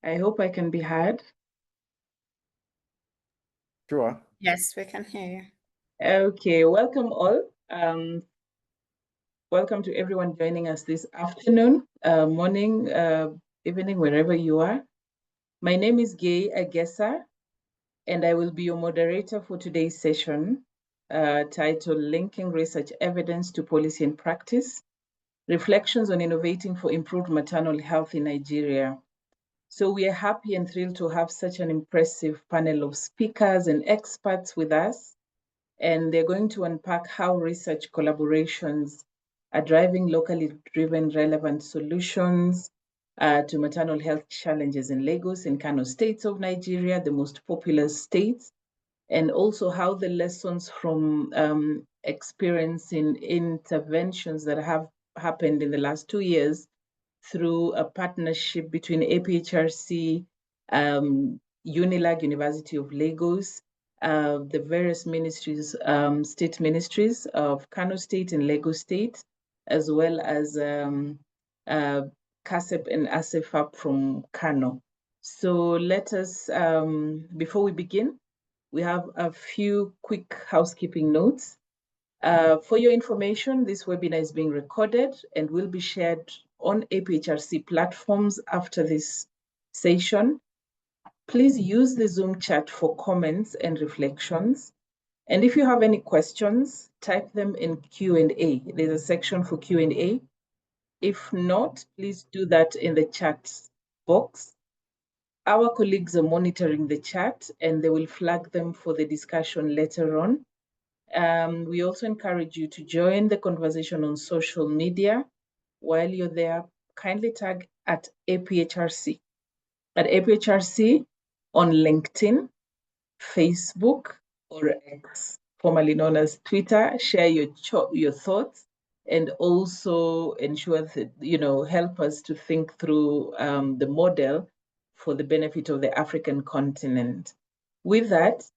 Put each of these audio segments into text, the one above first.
I hope I can be heard. Sure. Yes, we can hear you. Okay, welcome all. Welcome to everyone joining us this afternoon, morning, evening, wherever you are. My name is Gay Agesa, and I will be your moderator for today's session, titled Linking Research Evidence to Policy and Practice, Reflections on Innovating for Improved Maternal Health in Nigeria. So we are happy and thrilled to have such an impressive panel of speakers and experts with us, and they're going to unpack how research collaborations are driving locally driven relevant solutions to maternal health challenges in Lagos and Kano States of Nigeria, the most populous states, and also how the lessons from experiencing interventions that have happened in the last 2 years through a partnership between APHRC, UNILAG, University of Lagos, the various ministries, state ministries of Kano State and Lagos State, as well as KASSEP and APHRC from Kano. So let us, before we begin, we have a few quick housekeeping notes. For your information, this webinar is being recorded and will be shared on APHRC platforms after this session. Please use the Zoom chat for comments and reflections. And if you have any questions, type them in Q&A. There's a section for Q&A. If not, please do that in the chat box. Our colleagues are monitoring the chat and they will flag them for the discussion later on. We also encourage you to join the conversation on social media. While you're there, kindly tag at APHRC. At APHRC on LinkedIn, Facebook, or X, formerly known as Twitter. Share your thoughts and also ensure that, help us to think through the model for the benefit of the African continent. With that,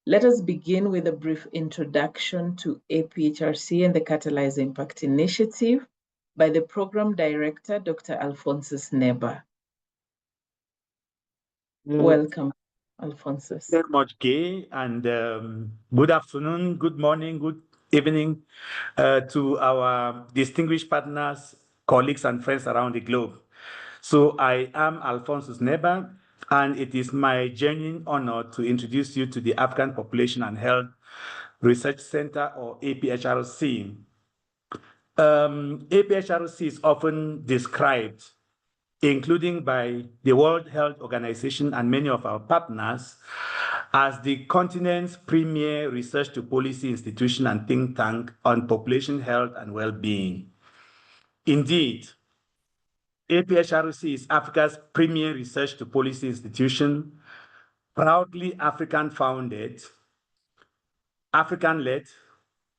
let us begin with a brief introduction to APHRC and the Catalyze Impact Initiative by the Program Director, Dr. Alphonsus Neba. Welcome, Alphonsus. Very much, Gay, and good afternoon, good morning, good evening to our distinguished partners, colleagues, and friends around the globe. So I am Alphonsus Neba, and it is my genuine honor to introduce you to the African Population and Health Research Center, or APHRC. APHRC is often described, including by the World Health Organization and many of our partners, as the continent's premier research to policy institution and think tank on population health and well-being. Indeed, APHRC is Africa's premier research to policy institution, proudly African-founded, African-led,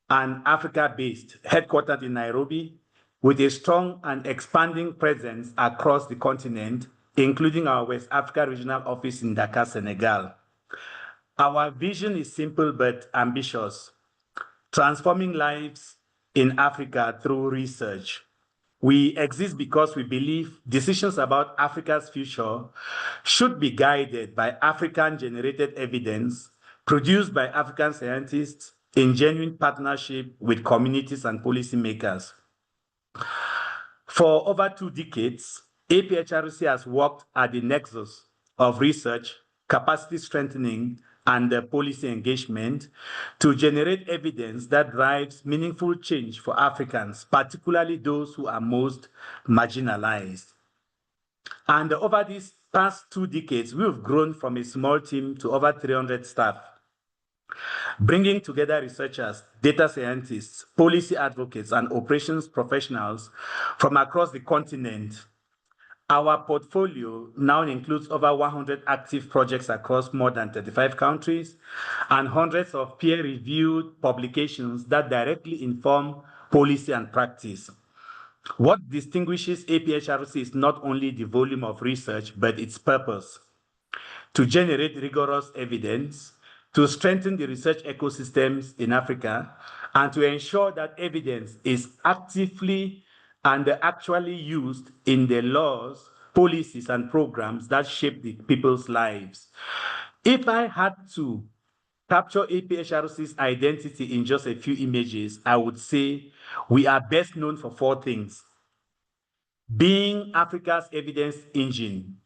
and Africa-based, headquartered in Nairobi, with a strong and expanding presence across the continent, including our West Africa regional office in Dakar, Senegal. Our vision is simple but ambitious: transforming lives in Africa through research. We exist because we believe decisions about Africa's future should be guided by African-generated evidence produced by African scientists in genuine partnership with communities and policymakers. For over 2 decades, APHRC has worked at the nexus of research, capacity strengthening, and policy engagement to generate evidence that drives meaningful change for Africans, particularly those who are most marginalized. And over these past 2 decades, we've grown from a small team to over 300 staff, bringing together researchers, data scientists, policy advocates, and operations professionals from across the continent. Our portfolio now includes over 100 active projects across more than 35 countries and hundreds of peer-reviewed publications that directly inform policy and practice. What distinguishes APHRC is not only the volume of research, but its purpose: to generate rigorous evidence, to strengthen the research ecosystems in Africa, and to ensure that evidence is actively and actually used in the laws, policies, and programs that shape the people's lives. If I had to capture APHRC's identity in just a few images, I would say we are best known for four things: being Africa's evidence engine,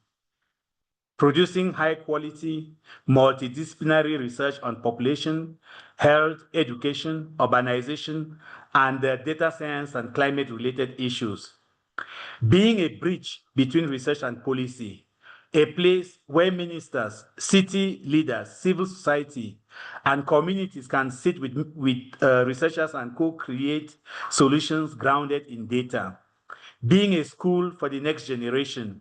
producing high-quality, multidisciplinary research on population, health, education, urbanization, and data science and climate-related issues. Being a bridge between research and policy, a place where ministers, city leaders, civil society, and communities can sit with researchers and co-create solutions grounded in data. Being a school for the next generation,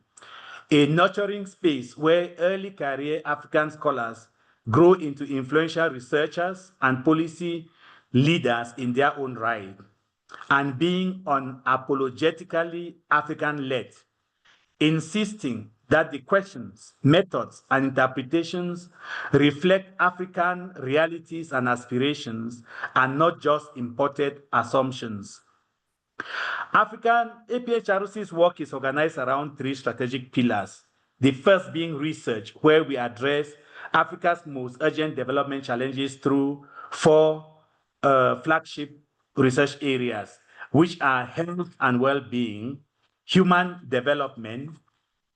a nurturing space where early career African scholars grow into influential researchers and policy leaders in their own right, and being unapologetically African-led, insisting that the questions, methods, and interpretations reflect African realities and aspirations and not just imported assumptions. APHRC's work is organized around three strategic pillars. The first being research, where we address Africa's most urgent development challenges through four flagship research areas, which are health and well-being, human development,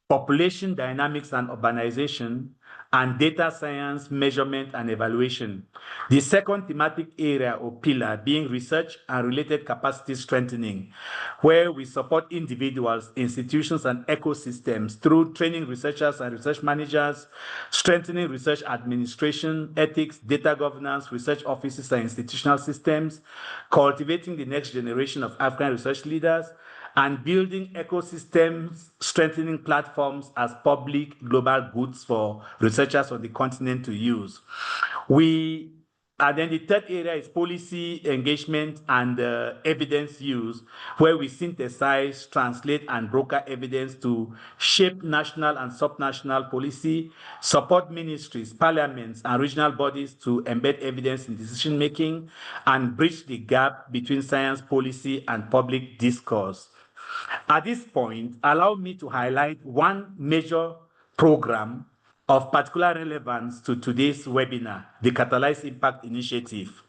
population dynamics and urbanization, and data science, measurement, and evaluation. The second thematic area or pillar being research and related capacity strengthening, where we support individuals, institutions, and ecosystems through training researchers and research managers, strengthening research administration, ethics, data governance, research offices, and institutional systems, cultivating the next generation of African research leaders, and building ecosystems, strengthening platforms as public global goods for researchers on the continent to use. And then the third area is policy engagement and evidence use, where we synthesize, translate, and broker evidence to shape national and subnational policy, support ministries, parliaments, and regional bodies to embed evidence in decision-making, and bridge the gap between science, policy, and public discourse. At this point, allow me to highlight one major program of particular relevance to today's webinar, the Catalyze Impact Initiative.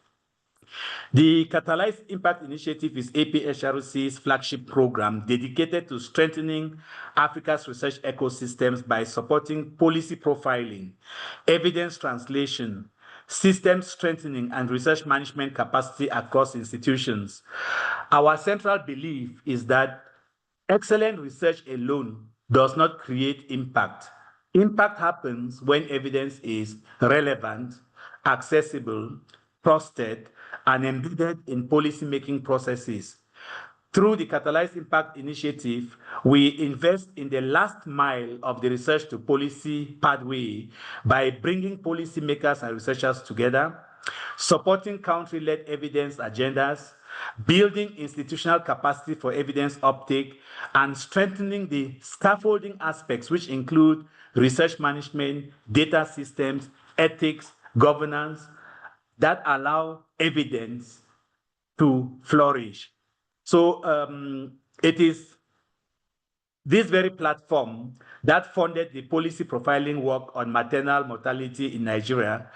The Catalyze Impact Initiative is APHRC's flagship program dedicated to strengthening Africa's research ecosystems by supporting policy profiling, evidence translation, system strengthening, and research management capacity across institutions. Our central belief is that excellent research alone does not create impact. Impact happens when evidence is relevant, accessible, trusted, and embedded in policymaking processes. Through the Catalyze Impact Initiative, we invest in the last mile of the research to policy pathway by bringing policymakers and researchers together, supporting country-led evidence agendas, building institutional capacity for evidence uptake, and strengthening the scaffolding aspects, which include research management, data systems, ethics, governance, that allow evidence to flourish. So it is this very platform that funded the policy profiling work on maternal mortality in Nigeria,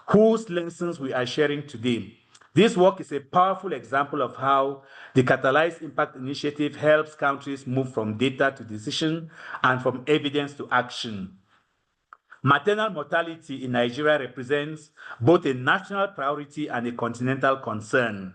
whose lessons we are sharing today. This work is a powerful example of how the Catalyze Impact Initiative helps countries move from data to decision and from evidence to action. Maternal mortality in Nigeria represents both a national priority and a continental concern.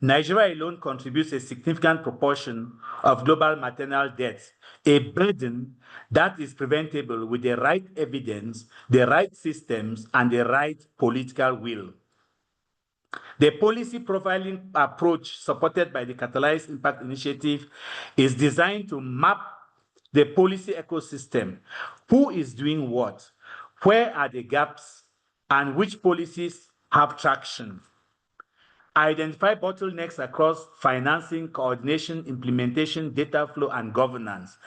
Nigeria alone contributes a significant proportion of global maternal deaths, a burden that is preventable with the right evidence, the right systems, and the right political will. The policy profiling approach supported by the Catalyze Impact Initiative is designed to map the policy ecosystem. Who is doing what? Where are the gaps? And which policies have traction? Identify bottlenecks across financing, coordination, implementation, data flow, and governance.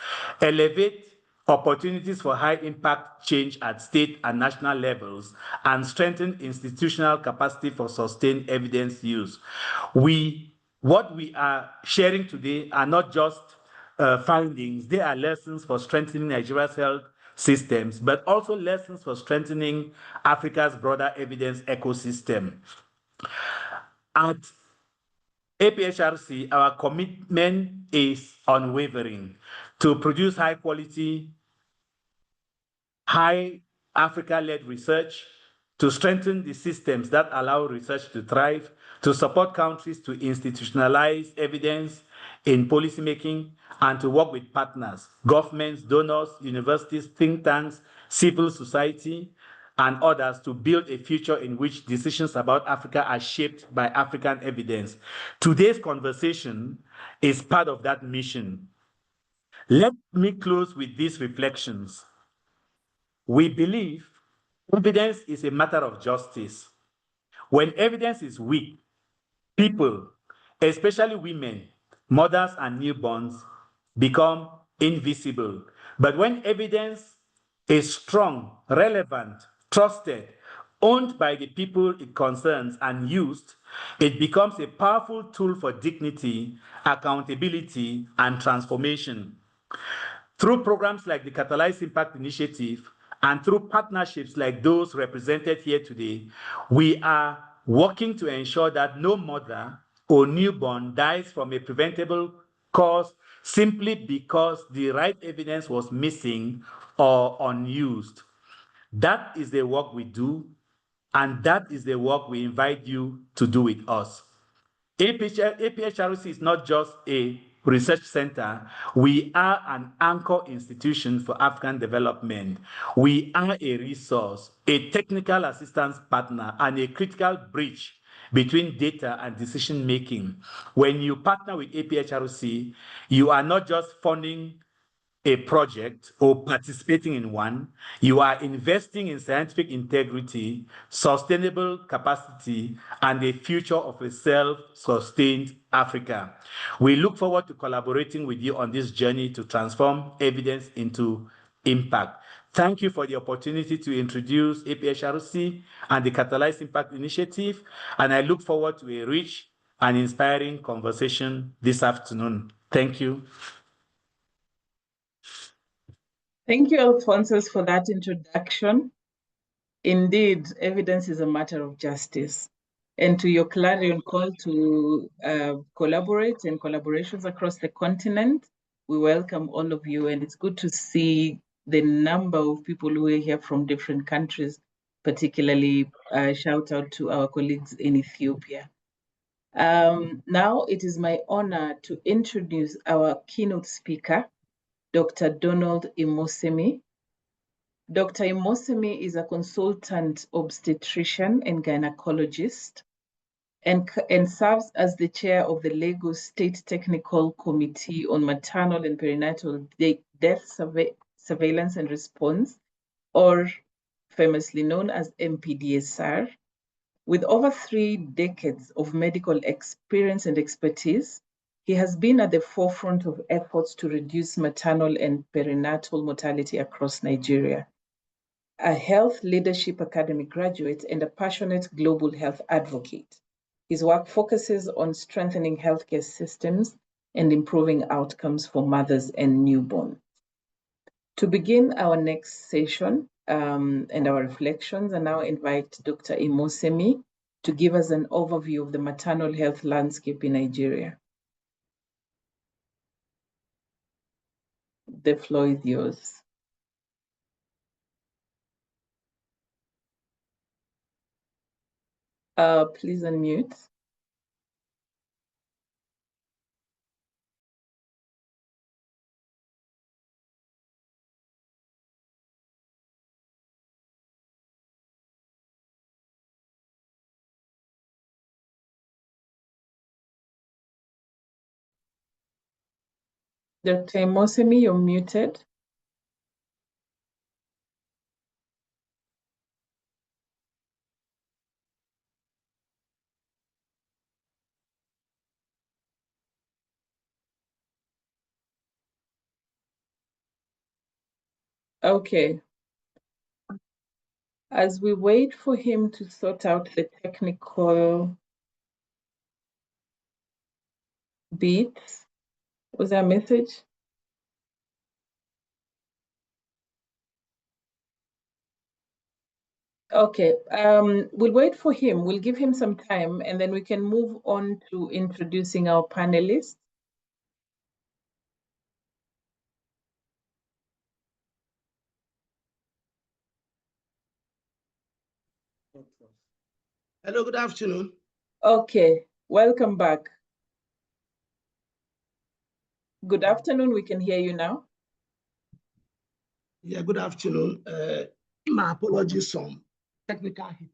Elevate opportunities for high-impact change at state and national levels, and strengthen institutional capacity for sustained evidence use. We What we are sharing today are not just findings, they are lessons for strengthening Nigeria's health systems, but also lessons for strengthening Africa's broader evidence ecosystem. At APHRC, our commitment is unwavering to produce high quality, high Africa-led research, to strengthen the systems that allow research to thrive, to support countries to institutionalize evidence in policymaking, and to work with partners, governments, donors, universities, think tanks, civil society, and others to build a future in which decisions about Africa are shaped by African evidence. Today's conversation is part of that mission. Let me close with these reflections. We believe evidence is a matter of justice. When evidence is weak, people, especially women, mothers, and newborns, become invisible. But when evidence is strong, relevant, trusted, owned by the people it concerns, and used, it becomes a powerful tool for dignity, accountability, and transformation. Through programs like the Catalyze Impact Initiative and through partnerships like those represented here today, we are working to ensure that no mother or newborn dies from a preventable cause simply because the right evidence was missing or unused. That is the work we do, and that is the work we invite you to do with us. APHRC is not just a research center. We are an anchor institution for African development. We are a resource, a technical assistance partner, and a critical bridge between data and decision making. When you partner with APHRC, you are not just funding a project or participating in one, you are investing in scientific integrity, sustainable capacity, and the future of a self-sustained Africa. We look forward to collaborating with you on this journey to transform evidence into impact. Thank you for the opportunity to introduce APHRC and the Catalyze Impact Initiative, and I look forward to a rich and inspiring conversation this afternoon. Thank you. Thank you, Alphonsus, for that introduction. Indeed, evidence is a matter of justice. And to your clarion call to collaborate and collaborations across the continent, we welcome all of you. And it's good to see the number of people who are here from different countries, particularly shout out to our colleagues in Ethiopia. Now it is my honor to introduce our keynote speaker, Dr. Donald Imosemi. Dr. Imosemi is a consultant obstetrician and gynecologist and serves as the chair of the Lagos State Technical Committee on Maternal and Perinatal Death Surveillance and Response, or famously known as MPDSR. With over 3 decades of medical experience and expertise, he has been at the forefront of efforts to reduce maternal and perinatal mortality across Nigeria. A Health Leadership Academy graduate and a passionate global health advocate. His work focuses on strengthening healthcare systems and improving outcomes for mothers and newborns. To begin our next session and our reflections, I now invite Dr. Imosemi to give us an overview of the maternal health landscape in Nigeria. The floor is yours. Please unmute. Dr. Imosemi, you're muted. Okay. As we wait for him to sort out the technical Beats. Was that a message? Okay, we'll wait for him. We'll give him some time and then we can move on to introducing our panelists. Hello, good afternoon. Okay, welcome back. Good afternoon, we can hear you now. Yeah, good afternoon. My apologies on technical hiccup.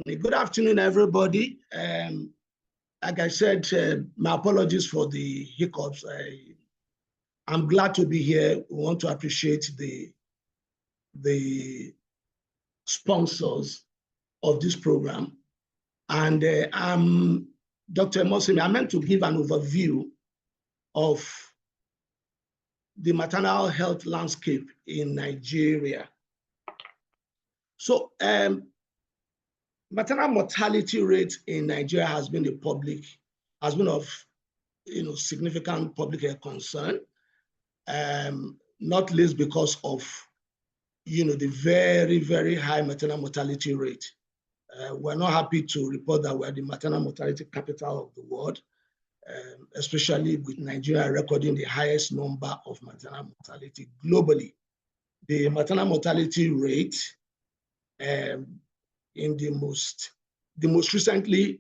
Good afternoon, everybody. Like I said, my apologies for the hiccups. I'm glad to be here. We want to appreciate the sponsors of this program. And I'm Dr. Mosimi. I meant to give an overview of the maternal health landscape in Nigeria. So maternal mortality rate in Nigeria has been of significant public health concern, not least because of the very, very high maternal mortality rate. We're not happy to report that we're the maternal mortality capital of the world, especially with Nigeria recording the highest number of maternal mortality globally. The maternal mortality rate in the most recently,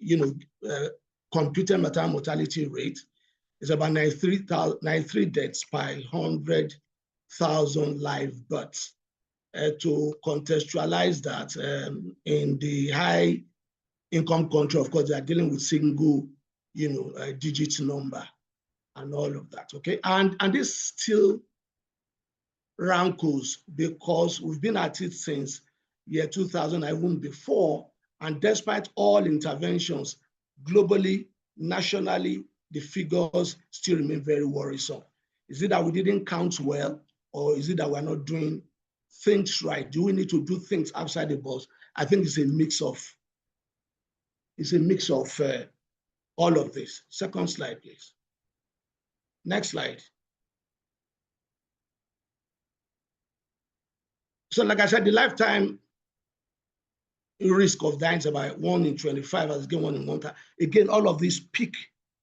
computed maternal mortality rate is about 93 deaths per 100,000 live births. To contextualize that, in the high income country, of course, they are dealing with single, digit number and all of that. Okay, and this still rankles because we've been at it since year 2000, even before, and despite all interventions globally, nationally, the figures still remain very worrisome. Is it that we didn't count well, or is it that we're not doing things right? Do we need to do things outside the box? I think it's a mix of all of this. Second slide, please. Next slide. So like I said, the lifetime risk of dying is about 1 in 25, as again 1 in 1. Again, all of these speak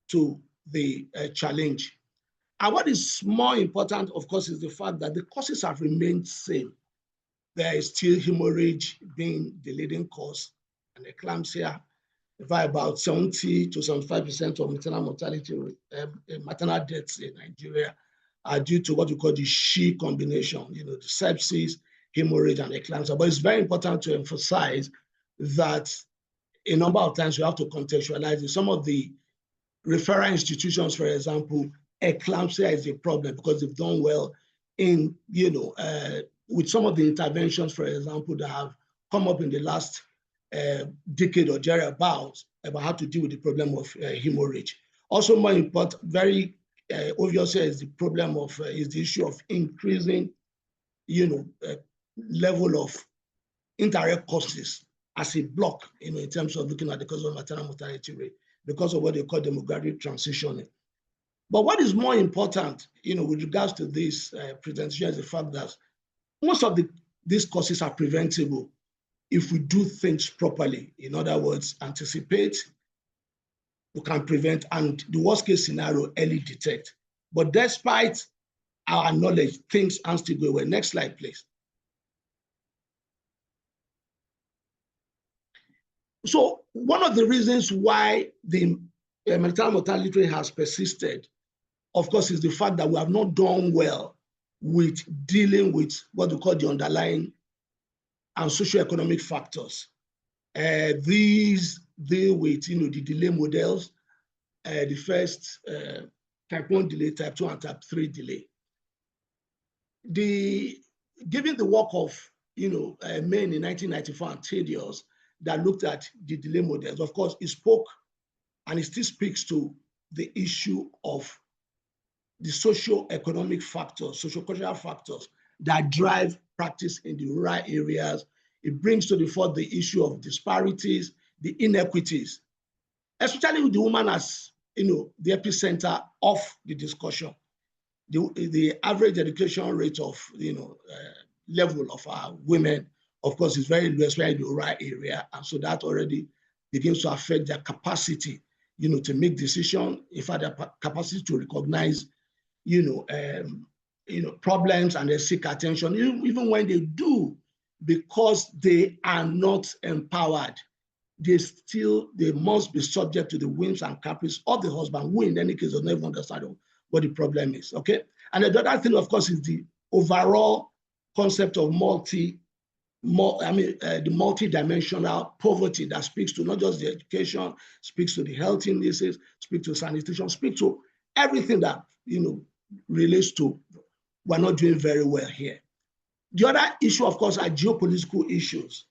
to the challenge. And what is more important, of course, is the fact that the causes have remained same. There is still hemorrhage being the leading cause, and eclampsia. About 70 to 75% of maternal mortality, maternal deaths in Nigeria are due to what we call the SHE combination, the sepsis, hemorrhage, and eclampsia. But it's very important to emphasize that a number of times we have to contextualize it. Some of the referral institutions, for example, eclampsia is a problem because they've done well in, with some of the interventions, for example, that have come up in the last decade or thereabouts about how to deal with the problem of hemorrhage. Also more important, very obviously, is the problem of, is the issue of increasing, level of indirect causes as a block, in terms of looking at the cause of maternal mortality rate, because of what they call demographic transitioning. But what is more important, with regards to this presentation is the fact that most of these causes are preventable if we do things properly. In other words, anticipate, we can prevent, and the worst case scenario, early detect. But despite our knowledge, things aren't still going well. Next slide, please. So one of the reasons why the maternal mortality rate has persisted, of course, is the fact that we have not done well with dealing with what we call the underlying and socioeconomic factors. These deal with, the delay models, the first type 1 delay, type 2, and type 3 delay. Given the work of, men in 1994 and Thaddeus that looked at the delay models, of course, it spoke and it still speaks to the issue of the socio-economic factors, socio-cultural factors that drive practice in the rural areas. It brings to the fore the issue of disparities, the inequities, especially with the woman as the epicenter of the discussion. The average education rate of level of our women, of course, is very low, especially in the rural area, and so that already begins to affect their capacity, to make decisions. In fact, their capacity to recognize, problems and they seek attention, even when they do, because they are not empowered. They must be subject to the whims and caprice of the husband, who in any case does not even understand what the problem is, okay? And the other thing, of course, is the overall concept of the multi-dimensional poverty that speaks to not just the education, speaks to the health indices, speaks to sanitation, speaks to everything that, relates to we're not doing very well here. The other issue, of course, are geopolitical issues.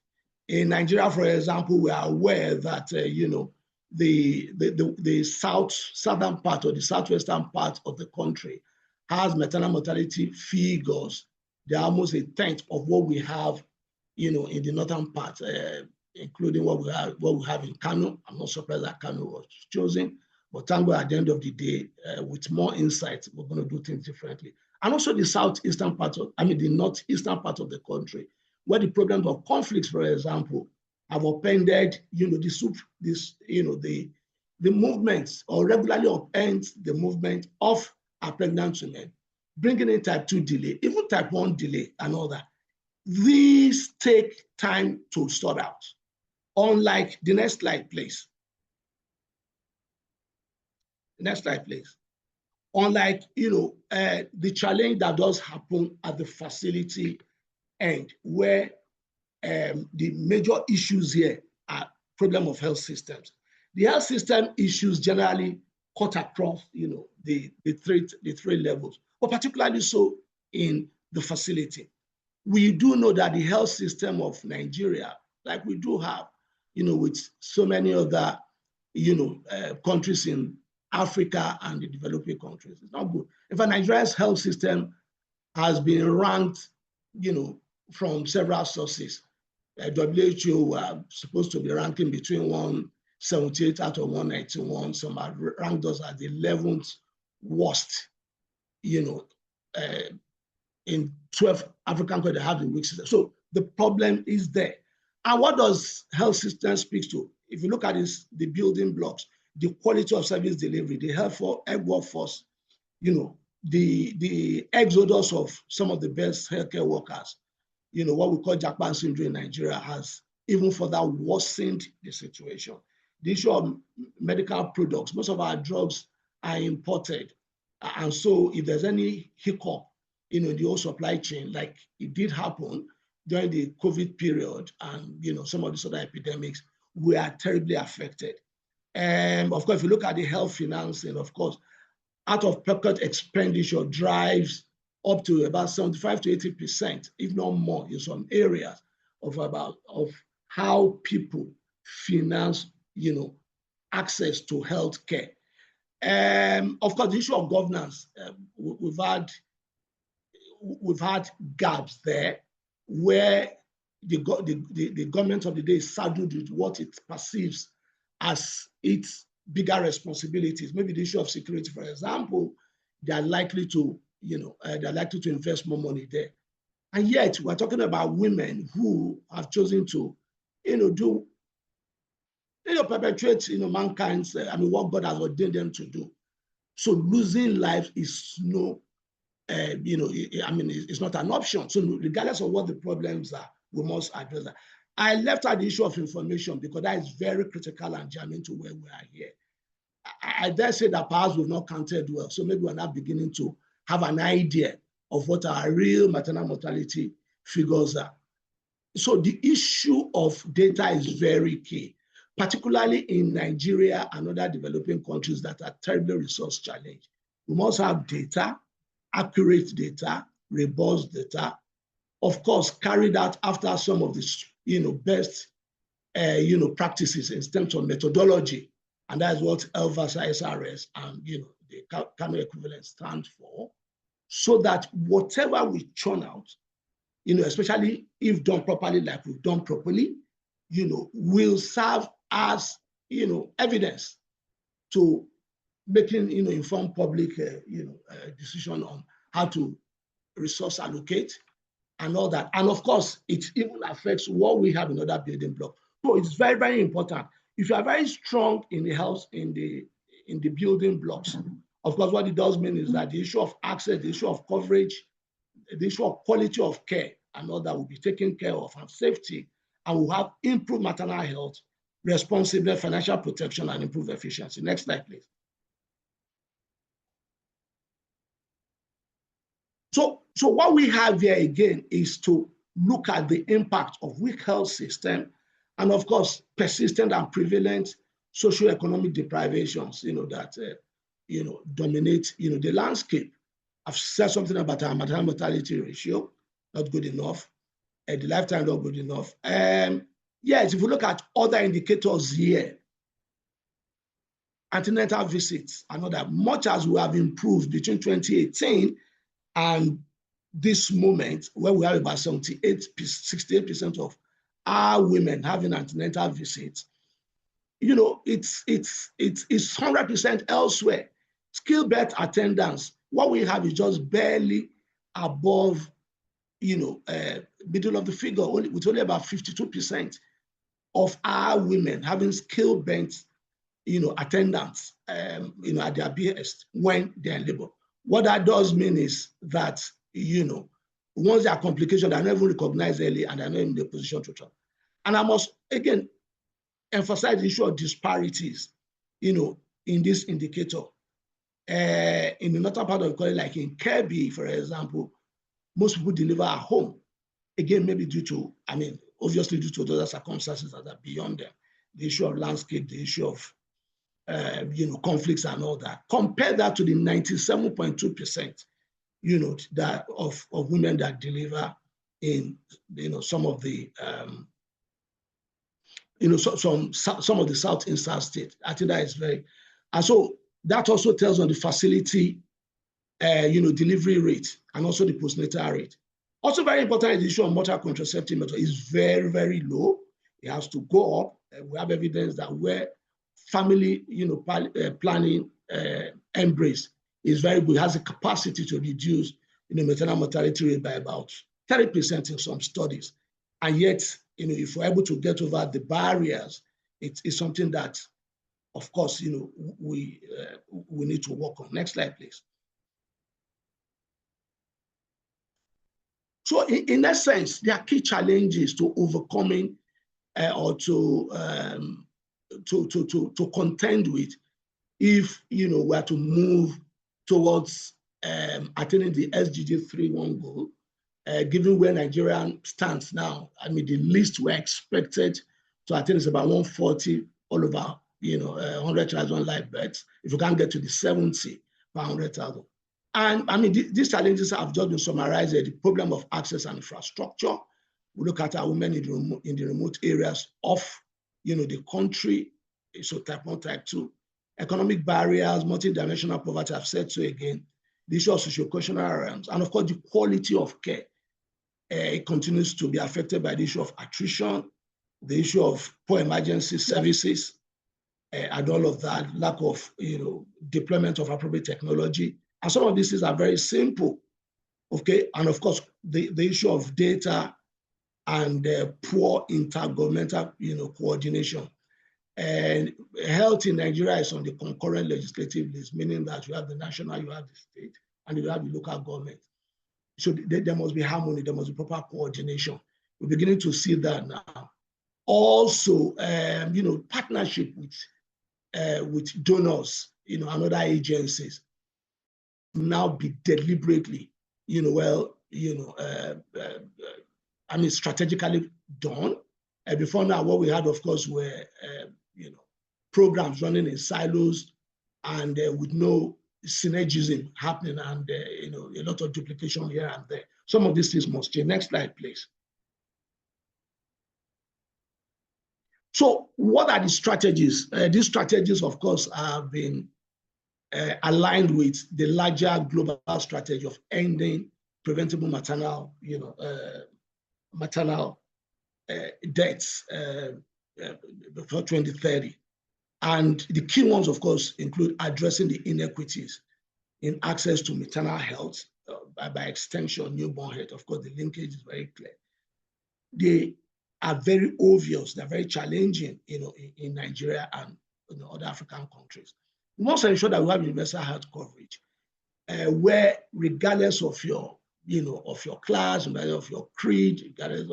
In Nigeria, for example, we are aware that, the southern part or the southwestern part of the country has maternal mortality figures. They're almost a tenth of what we have, in the northern part, including what we have in Kano. I'm not surprised that Kano was chosen, but thank God at the end of the day, with more insight, we're going to do things differently. And also the southeastern part the northeastern part of the country, where the problems of conflicts, for example, have upended, the movements, or regularly upend the movement of our pregnant women, bringing in type 2 delay, even type 1 delay and all that. These take time to sort out. Unlike the next slide, please. Next slide, please. Unlike, the challenge that does happen at the facility end, where the major issues here are problem of health systems. The health system issues generally cut across, the three levels, but particularly so in the facility. We do know that the health system of Nigeria, like we do have, with so many other, countries in Africa and the developing countries, it's not good. In fact, Nigeria's health system has been ranked, from several sources. WHO are supposed to be ranking between 178 out of 191. Some have ranked us as the 11th worst, in 12 African countries that have the weak system. So the problem is there. And what does health system speak to? If you look at this, the building blocks, the quality of service delivery, the health workforce, the exodus of some of the best healthcare workers, what we call Japan syndrome in Nigeria has even further worsened the situation. The issue of medical products, most of our drugs are imported. And so if there's any hiccup, in the whole supply chain, like it did happen during the COVID period and, some of these other epidemics, we are terribly affected. And of course, if you look at the health financing, of course, out-of-pocket expenditure drives up to about 75 to 80%, if not more, in some areas of how people finance, access to health care. Of course, the issue of governance, we've had gaps there where the government of the day is saddled with what it perceives as its bigger responsibilities. Maybe the issue of security, for example, they are likely to, invest more money there. And yet we're talking about women who have chosen to, perpetuate, mankind's, what God has ordained them to do. So losing life is it's not an option. So regardless of what the problems are, we must address that. I left out the issue of information because that is very critical and germane to where we are here. I dare say that perhaps we've not counted well. So maybe we're now beginning to have an idea of what our real maternal mortality figures are. So the issue of data is very key, particularly in Nigeria and other developing countries that are terribly resource challenged. We must have data, accurate data, robust data, of course, carried out after some of the best practices in terms of methodology, And that's what LVASA, SRS, and the Kano equivalent stands for, so that whatever we churn out, especially if done properly, like we've done properly, will serve as evidence to making informed public decision on how to resource allocate and all that. And of course, it even affects what we have in other building blocks. So it's very, very important. If you are very strong in the house, in the building blocks, of course, what it does mean is that the issue of access, the issue of coverage, the issue of quality of care and all that will be taken care of, and safety, and we'll have improved maternal health, responsible financial protection, and improved efficiency. Next slide, please. So what we have here again is to look at the impact of weak health system, and of course, persistent and prevalent socioeconomic deprivations, that dominate, the landscape. I've said something about our maternal mortality ratio, not good enough. The lifetime, not good enough. Yes, if we look at other indicators here, antenatal visits, I know that much as we have improved between 2018 and this moment, where we have about 68% of our women having antenatal visits, it's 100% elsewhere. Stillbirth attendance, what we have is just barely above, middle of the figure, with only about 52% of our women having stillbirth, attendance, at their behest when they're in labor. What that does mean is that, once there are complications, they're not even recognized early and they're not in the position to try. And I must, again, emphasize the issue of disparities, in this indicator. In the northern part of the country, like in Kirby, for example, most people deliver at home. Again, maybe due to, obviously due to other circumstances that are beyond them. The issue of landscape, the issue of, conflicts and all that. Compare that to the 97.2%, that of women that deliver in, some of the, some of the South and South states. I think that is very, and so that also tells on the facility, delivery rate and also the postnatal rate. Also very important is the issue of mortal contraceptive method is very, very low. It has to go up. We have evidence that where family, planning embrace is very good. It has a capacity to reduce, maternal mortality rate by about 30% in some studies. And yet, if we're able to get over the barriers, it's something that, of course, we need to work on. Next slide, please. So in essence, there are key challenges to overcoming or to contend with if we're to move towards attaining the SDG 3.1 goal, given where Nigeria stands now. The least we're expected to attain is about 140 all over 100,000 live births. If we can't get to the 70 per 100,000. And these challenges have just been summarized: the problem of access and infrastructure. We look at our women in the remote areas of the country, so type 1, type 2, economic barriers, multidimensional poverty, I've said so again, the issue of socio-cultural realms, and of course the quality of care. It continues to be affected by the issue of attrition, the issue of poor emergency services, and all of that, lack of deployment of appropriate technology. And some of these things are very simple, okay? And of course, the issue of data and poor intergovernmental coordination. And health in Nigeria is on the concurrent legislative list, meaning that you have the national, you have the state, and you have the local government. So there must be harmony, there must be proper coordination. We're beginning to see that now. Also, partnership with donors, and other agencies now be deliberately, strategically done. Before now, what we had, of course, were programs running in silos and with no synergism happening, and a lot of duplication here and there. Some of these things must change. Next slide, please. So what are the strategies? These strategies, of course, have been aligned with the larger global strategy of ending preventable maternal, maternal deaths before 2030. And the key ones, of course, include addressing the inequities in access to maternal health, by extension, newborn health. Of course, the linkage is very clear. They are very obvious. They're very challenging, in Nigeria and other African countries. We must ensure that we have universal health coverage, where regardless of your, of your class, regardless of your creed, regardless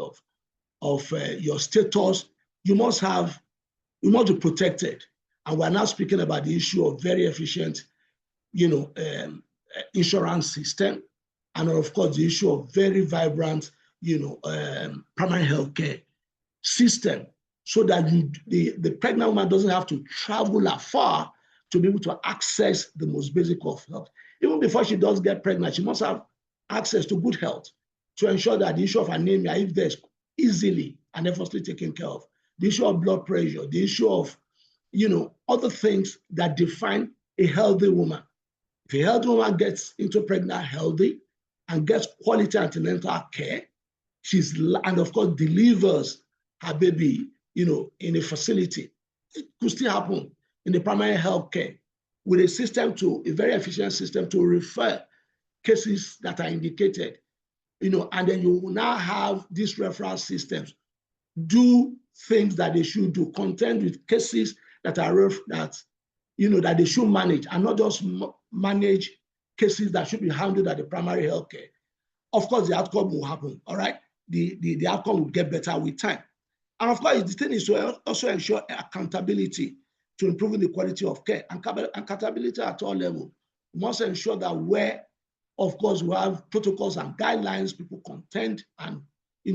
of your status, you must be protected. And we're now speaking about the issue of very efficient, insurance system, and of course the issue of very vibrant, primary healthcare system, so that the pregnant woman doesn't have to travel afar to be able to access the most basic of health. Even before she does get pregnant, she must have access to good health to ensure that the issue of anemia, if there's, easily and effortlessly taken care of. The issue of blood pressure, the issue of, other things that define a healthy woman. If a healthy woman gets into pregnant healthy and gets quality antenatal care, and of course delivers her baby, in a facility. It could still happen in the primary health care with a very efficient system to refer cases that are indicated, and then you will now have these referral systems do things that they should do, contend with cases that that they should manage, and not just manage cases that should be handled at the primary health care. Of course, the outcome will happen, all right? The outcome will get better with time. And of course, the thing is to also ensure accountability to improving the quality of care, and accountability at all levels. We must ensure that where, of course, we have protocols and guidelines, people contend and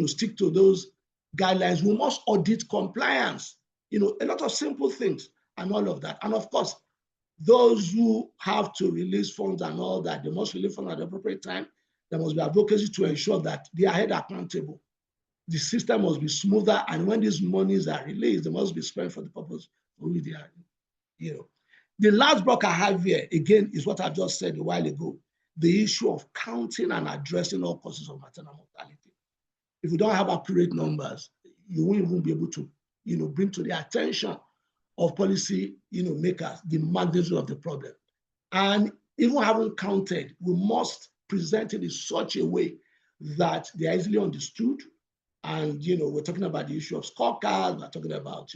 stick to those guidelines. We must audit compliance, a lot of simple things and all of that. And of course, those who have to release funds and all that, they must release funds at the appropriate time. There must be advocacy to ensure that they are held accountable. The system must be smoother, and when these monies are released, they must be spent for the purpose for which they are. The last block I have here, again, is what I just said a while ago, the issue of counting and addressing all causes of maternal mortality. If you don't have accurate numbers, you won't even be able to, bring to the attention of policy, makers, the magnitude of the problem. And even having counted, we must present it in such a way that they are easily understood. And, we're talking about the issue of scorecards, we're talking about,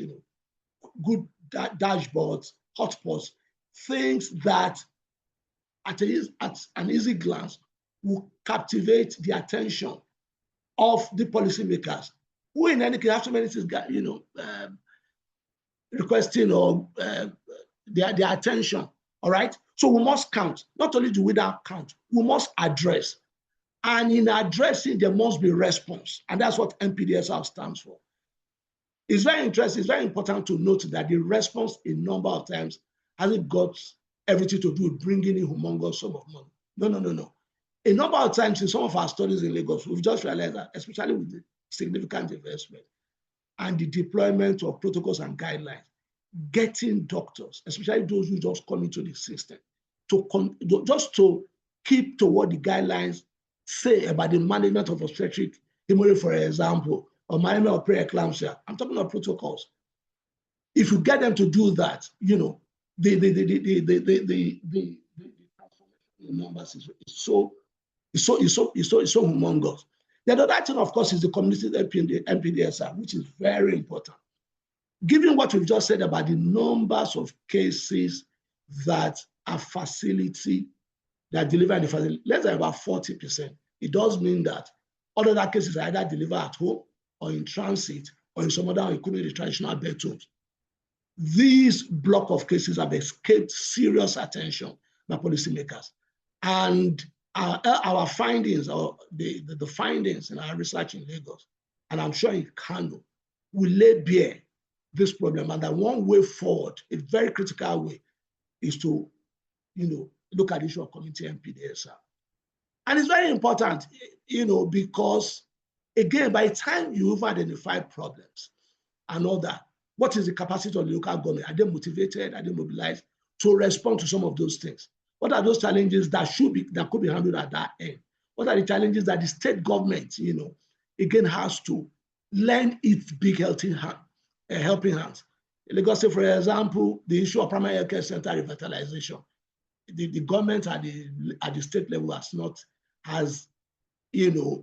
good dashboards, hotspots, things that at an easy glance will captivate the attention of the policymakers, who in any case have so many things, requesting or their attention, all right? So we must count. Not only do we not count, we must address. And in addressing, there must be response. And that's what NPDSR stands for. It's very interesting, it's very important to note that the response a number of times hasn't got everything to do with bringing in humongous sum of money. No. A number of times in some of our studies in Lagos, we've just realized that, especially with the significant investment and the deployment of protocols and guidelines, getting doctors, especially those who just come into the system, to keep to what the guidelines say about the management of obstetric hemorrhage, for example, or management of preeclampsia. I'm talking about protocols. If you get them to do that, the numbers is so humongous. The other thing, of course, is the community NPDSR, which is very important. Given what we've just said about the numbers of cases that a facility that deliver in the facility, less than about 40%, it does mean that other cases are either delivered at home or in transit or in some other, including the traditional birth homes. These block of cases have escaped serious attention by policymakers. And our findings, or the findings in our research in Lagos, and I'm sure in Kano, will lay bare this problem. And that one way forward, a very critical way, is to, look at the issue of community NPDSR. And it's very important, because, again, by the time you've identified problems and all that, what is the capacity of the local government? Are they motivated? Are they mobilized to respond to some of those things? What are those challenges that could be handled at that end? What are the challenges that the state government, again, has to lend its big helping hands? Lagos State, for example, the issue of primary health care center revitalization. The government at the state level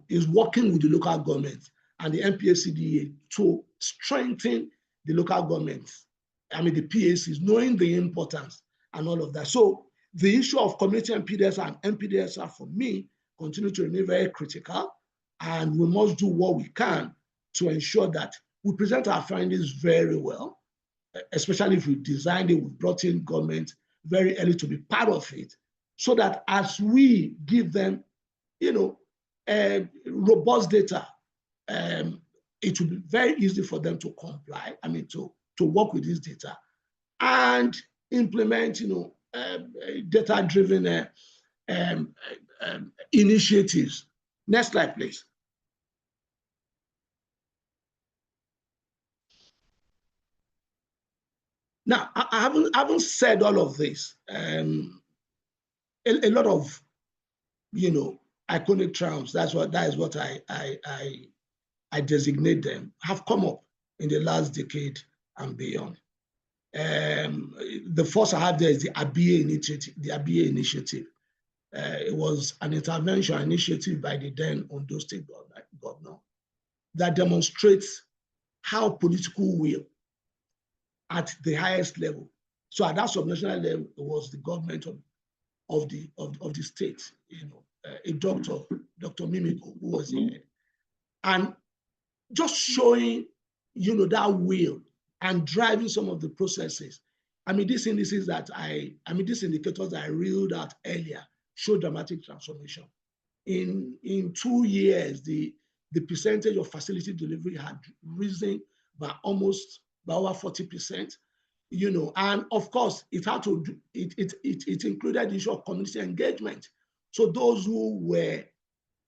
is working with the local government and the NPACDA to strengthen the local governments. The PACs, knowing the importance and all of that. So the issue of community MPDS and MPDSR, for me, continue to remain very critical, and we must do what we can to ensure that we present our findings very well, especially if we designed it, we brought in government very early to be part of it, so that as we give them, robust data, it will be very easy for them to comply, to work with this data and implement, data-driven initiatives. Next slide, please. Now, I haven't said all of this. A lot of, iconic terms, that is what I designate them, have come up in the last decade and beyond. The first I have there is the ABA initiative. It was an intervention initiative by the then Ondo State governor that demonstrates how political will at the highest level. So at that subnational level, it was the government of the state, a Dr. Mimiko, who was in it. And just showing, that will and driving some of the processes. These indices these indicators that I reeled out earlier show dramatic transformation. In 2 years, the percentage of facility delivery had risen by over 40%. And of course, it included the issue of community engagement. So those who were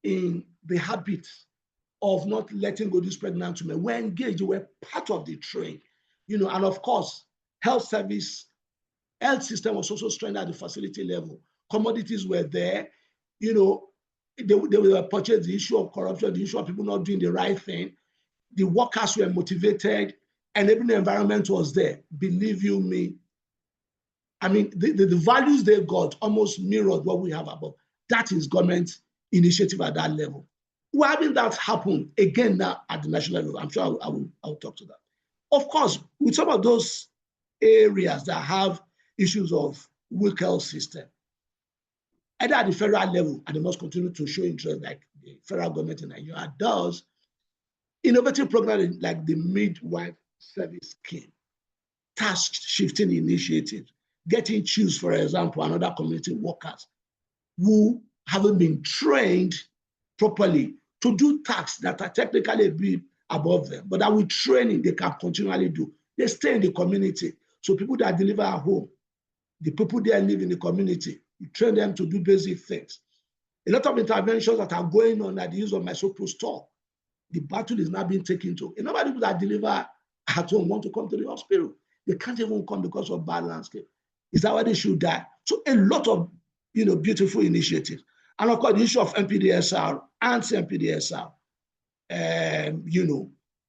in the habit of not letting go this pregnant women were engaged, they were part of the train, and of course, health system was also strengthened at the facility level. Commodities were there, they were purchased. The issue of corruption, the issue of people not doing the right thing, the workers were motivated, and even the environment was there. Believe you me, the values they got almost mirrored what we have above. That is government initiative at that level. We're having that happen again now at the national level. I'm sure I will talk to that. Of course, with some of those areas that have issues of weak health system, either at the federal level, and they must continue to show interest like the federal government in Nigeria does, innovative programs like the midwife service scheme, task shifting initiatives, getting CHOOS, for example, and other community workers who haven't been trained properly to do tasks that are technically a bit above them, but that with training they can continually do. They stay in the community. So people that deliver at home, the people there live in the community, you train them to do basic things. A lot of interventions that are going on at the use of misoprostol, the battle is now being taken to. A lot of people that deliver at home want to come to the hospital. They can't even come because of bad landscape. Is that why they should die? So a lot of beautiful initiatives. And of course, the issue of MPDSR, anti-MPDSR,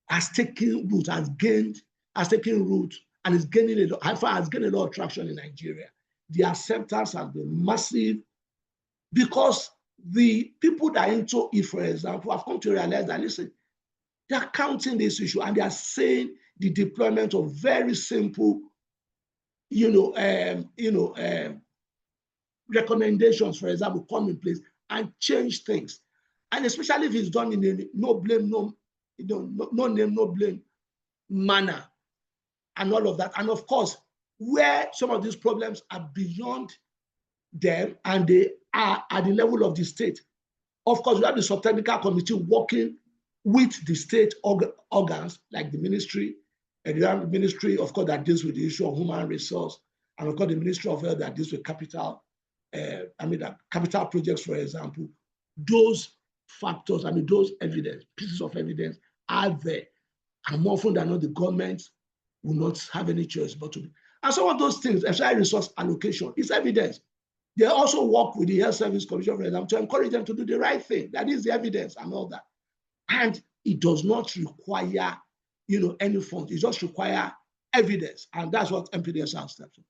has taken root, has taken root, and is gaining has gained a lot of traction in Nigeria. The acceptance has been massive because the people that are into it, for example, have come to realize that, listen, they are counting this issue and they are saying the deployment of very simple, recommendations, for example, come in place and change things. And especially if it's done in a no blame, no name, no blame manner and all of that. And of course, where some of these problems are beyond them and they are at the level of the state, of course, we have the sub-technical committee working with the state organs like the ministry, and the ministry, of course, that deals with the issue of human resource, and of course, the Ministry of Health that deals with capital, capital projects, for example. Those factors, those pieces of evidence are there. And more often than not, the government will not have any choice but to be. And some of those things, especially resource allocation, is evidence. They also work with the Health Service Commission, for example, to encourage them to do the right thing. That is the evidence and all that. And it does not require, any funds. It just requires evidence, and that's what MPDSR stands for.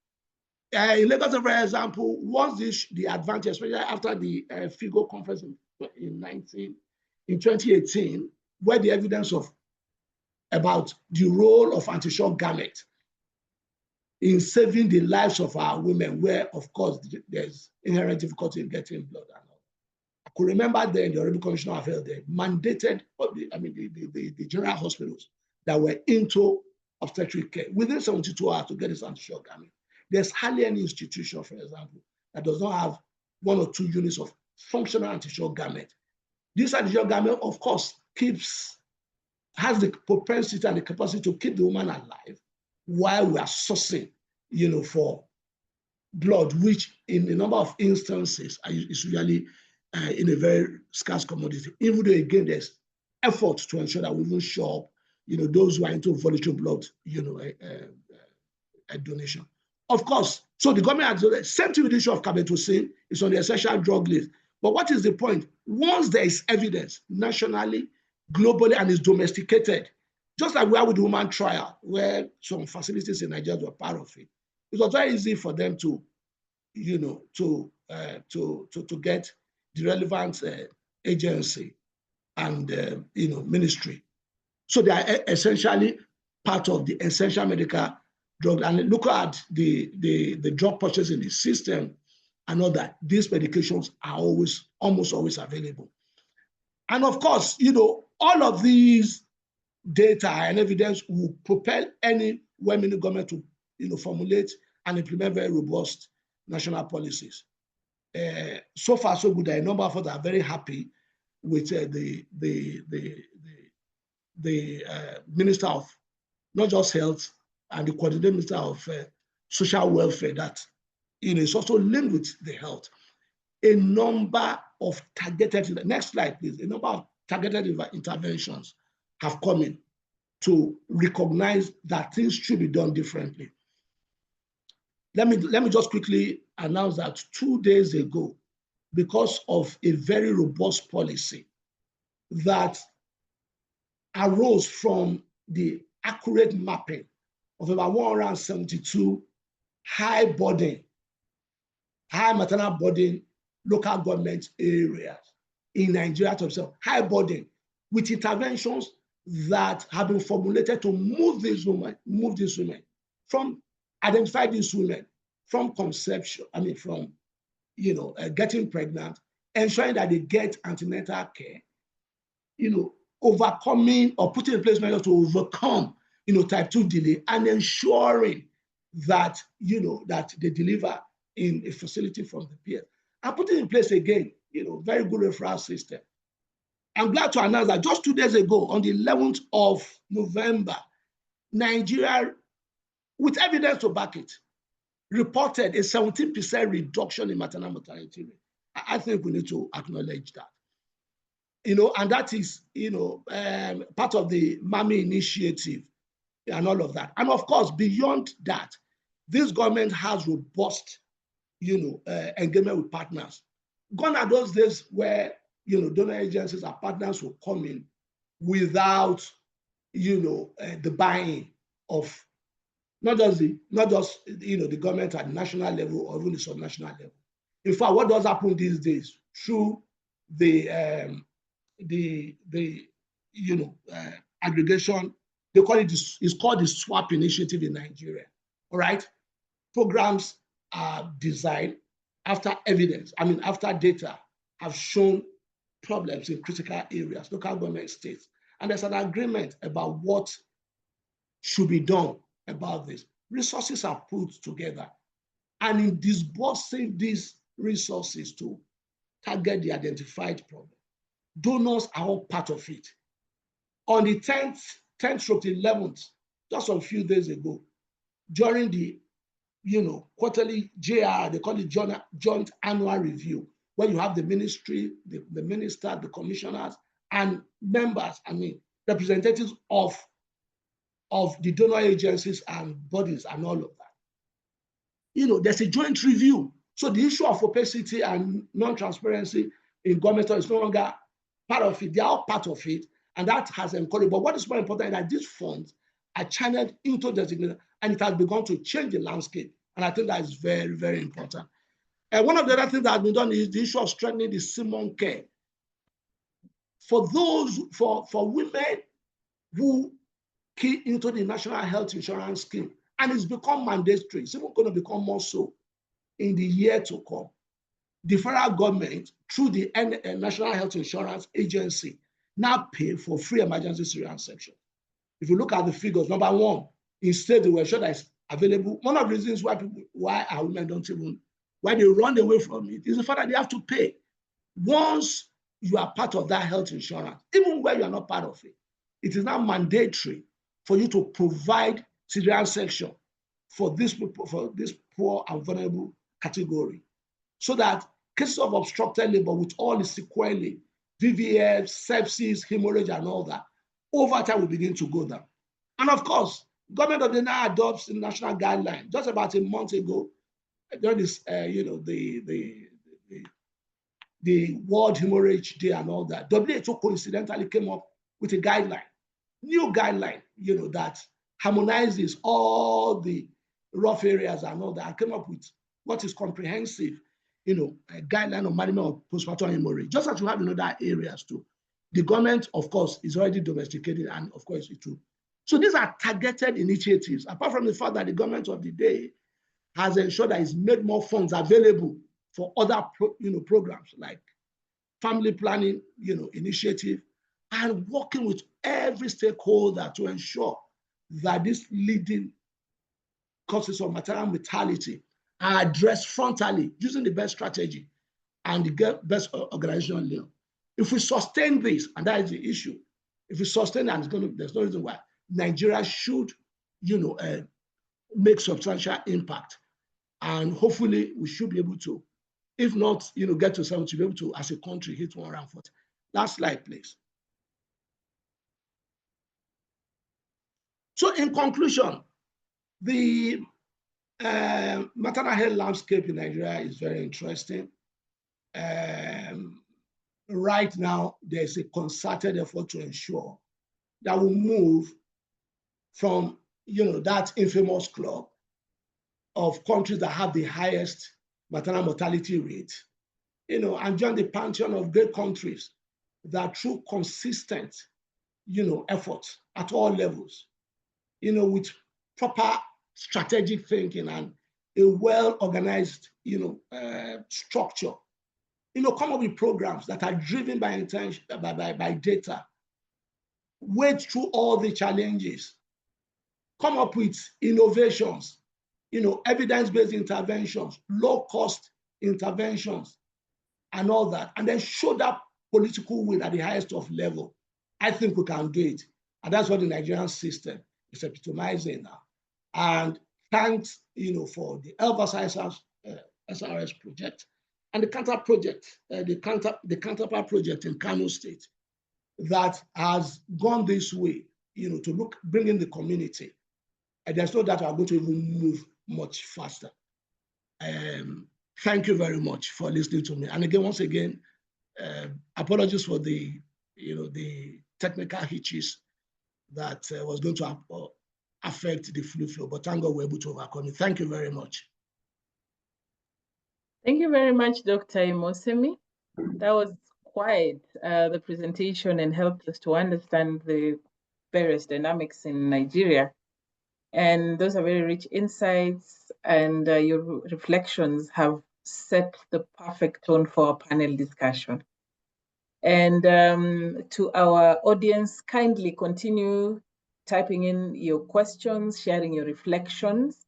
In Lagos, for example, was the advantage, especially after the FIGO conference in 2018, where the evidence about the role of anti-shock garment in saving the lives of our women, where, of course, there's inherent difficulty in getting blood and all. I could remember then the Honorable Commissioner of Health mandated, the general hospitals that were into obstetric care within 72 hours to get this anti-shock garment. There's hardly any institution, for example, that does not have 1 or 2 units of functional anti-shock garment. This anti-shock garment, of course, has the propensity and the capacity to keep the woman alive while we are sourcing, for blood, which in a number of instances is usually in a very scarce commodity. Even though, again, there's effort to ensure that we even show up, those who are into voluntary blood, a donation. Of course, so the government has the same thing with the issue of carbetocin. It's on the essential drug list. But what is the point? Once there is evidence nationally, globally, and is domesticated, just like we are with the woman trial, where some facilities in Nigeria were part of it, it was very easy for them to, to get the relevant agency and ministry. So they are essentially part of the essential medical drug. And look at the drug purchase in the system and all that. These medications are almost always available. And of course, all of these data and evidence will propel any women government to formulate and implement very robust national policies. So far, so good. A number of us are very happy with the Minister of not just health and the coordinating Minister of social welfare that is also linked with the health. A number of targeted, next slide please, a number of targeted interventions have come in to recognize that things should be done differently. Let me just quickly announce that 2 days ago, because of a very robust policy that arose from the accurate mapping of about 172 high maternal burden local government areas in Nigeria to observe, high burden, with interventions that have been formulated to move these women from, identify these women from conception, from getting pregnant, ensuring that they get antenatal care, overcoming or putting in place measures to overcome type 2 delay, and ensuring that that they deliver in a facility from the peers. And putting in place again, very good referral system. I'm glad to announce that just 2 days ago, on the 11th of November, Nigeria, with evidence to back it, reported a 17% reduction in maternal mortality rate. I think we need to acknowledge that. And that is, part of the MAMI initiative and all of that. And of course, beyond that, this government has robust, engagement with partners. Gone are those days where, donor agencies or partners will come in without, the buy-in of not just the government at the national level or even the subnational level. In fact, what does happen these days through the aggregation, they call it, it's called the SWAP initiative in Nigeria. All right, programs are designed after evidence, after data have shown problems in critical areas, local government, states, and there's an agreement about what should be done about this. Resources are put together, and in disbursing these resources to target the identified problem, donors are all part of it. On the 10th to the 11th, just a few days ago, during the quarterly JR, they call it joint annual review, where you have the ministry, the minister, the commissioners, and members, representatives of of the donor agencies and bodies and all of that. You know, there's a joint review. So the issue of opacity and non-transparency in government is no longer part of it. They are part of it, and that has encouraged. But what is more important is that these funds are channeled into designated, and it has begun to change the landscape. And I think that is very, very important. And one of the other things that has been done is the issue of strengthening the Simon care. For those, for women who key into the National Health Insurance Scheme, and it's become mandatory. It's even going to become more so in the year to come. The federal government, through the National Health Insurance Agency, now pay for free emergency surveillance section. If you look at the figures, number one, instead they were sure that it's available. One of the reasons why our women don't even, why they run away from it is the fact that they have to pay. Once you are part of that health insurance, even where you are not part of it, it is now mandatory for you to provide surveillance section for this people, for this poor and vulnerable category, so that cases of obstructed labor with all the sequelae, VVF, sepsis, hemorrhage, and all that, over time will begin to go down. And of course, government of the now adopts the national guideline. Just about a month ago, during this, the World Hemorrhage Day and all that, WHO coincidentally came up with a guideline, new guideline, that harmonizes all the rough areas and all that, and came up with what is comprehensive, a guideline of management of postpartum hemorrhage, just as you have in other areas too. The government, of course, is already domesticated, and of course it too. So these are targeted initiatives, apart from the fact that the government of the day has ensured that it's made more funds available for other programs like family planning, initiative, and working with every stakeholder to ensure that these leading causes of maternal mortality are addressed frontally using the best strategy and the best organizational layer. If we sustain this, and that is the issue, if we sustain it, and there's no reason why Nigeria should, make substantial impact, and hopefully we should be able to, if not, get to 70, be able to, as a country, hit 140. Last slide, please. So, in conclusion, the maternal health landscape in Nigeria is very interesting. Right now, there's a concerted effort to ensure that we move from, that infamous club of countries that have the highest maternal mortality rate, and join the pantheon of great countries that through consistent, efforts at all levels, with proper strategic thinking and a well-organized, structure, come up with programs that are driven by intention, by data, wade through all the challenges, come up with innovations, evidence-based interventions, low-cost interventions, and all that, and then show that political will at the highest of level. I think we can do it, and that's what the Nigerian system is epitomizing now. And thanks, for the LVASA SRS project and the counterpart project in Kano State that has gone this way, to bring in the community. And there's no doubt we're going to even move much faster. Thank you very much for listening to me. And again, once again, apologies for the, the technical hitches that was going to affect the flow, but thank God we're able to overcome it. Thank you very much. Thank you very much, Dr. Imosemi. That was quite the presentation and helped us to understand the various dynamics in Nigeria. And those are very rich insights, and your reflections have set the perfect tone for our panel discussion. And to our audience, kindly continue typing in your questions, sharing your reflections,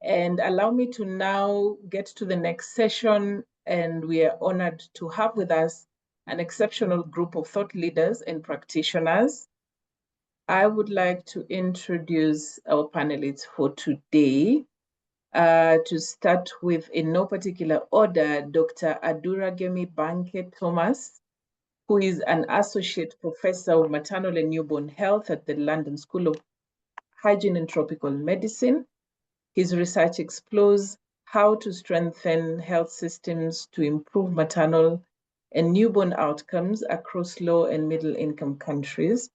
and allow me to now get to the next session. And we are honored to have with us an exceptional group of thought leaders and practitioners. I would like to introduce our panelists for today. To start with, in no particular order, Dr. Aduragemi Banke Thomas, who is an associate professor of maternal and newborn health at the London School of hygiene and tropical medicine. His research explores how to strengthen health systems to improve maternal and newborn outcomes across low and middle income countries.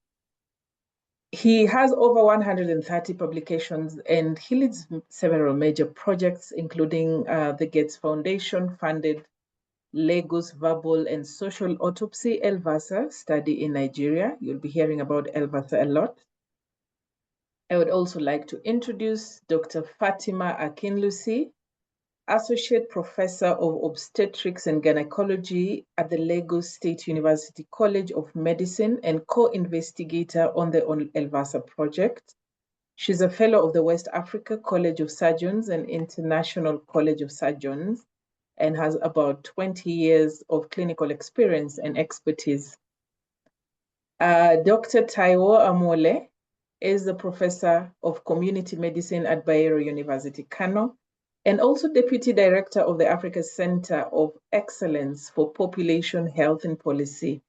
He has over 130 publications and he leads several major projects, including the Gates Foundation funded Lagos Verbal and Social Autopsy LVASA study in Nigeria. You'll be hearing about LVASA a lot. I would also like to introduce Dr. Fatima Akinlusi, Associate Professor of Obstetrics and Gynecology at the Lagos State University College of Medicine and co-investigator on the LVASA project. She's a fellow of the West Africa College of Surgeons and International College of Surgeons and has about 20 years of clinical experience and expertise. Dr. Taiwo Amole is the Professor of Community Medicine at Bayero University, Kano, and also Deputy Director of the Africa Center of Excellence for Population Health and Policy.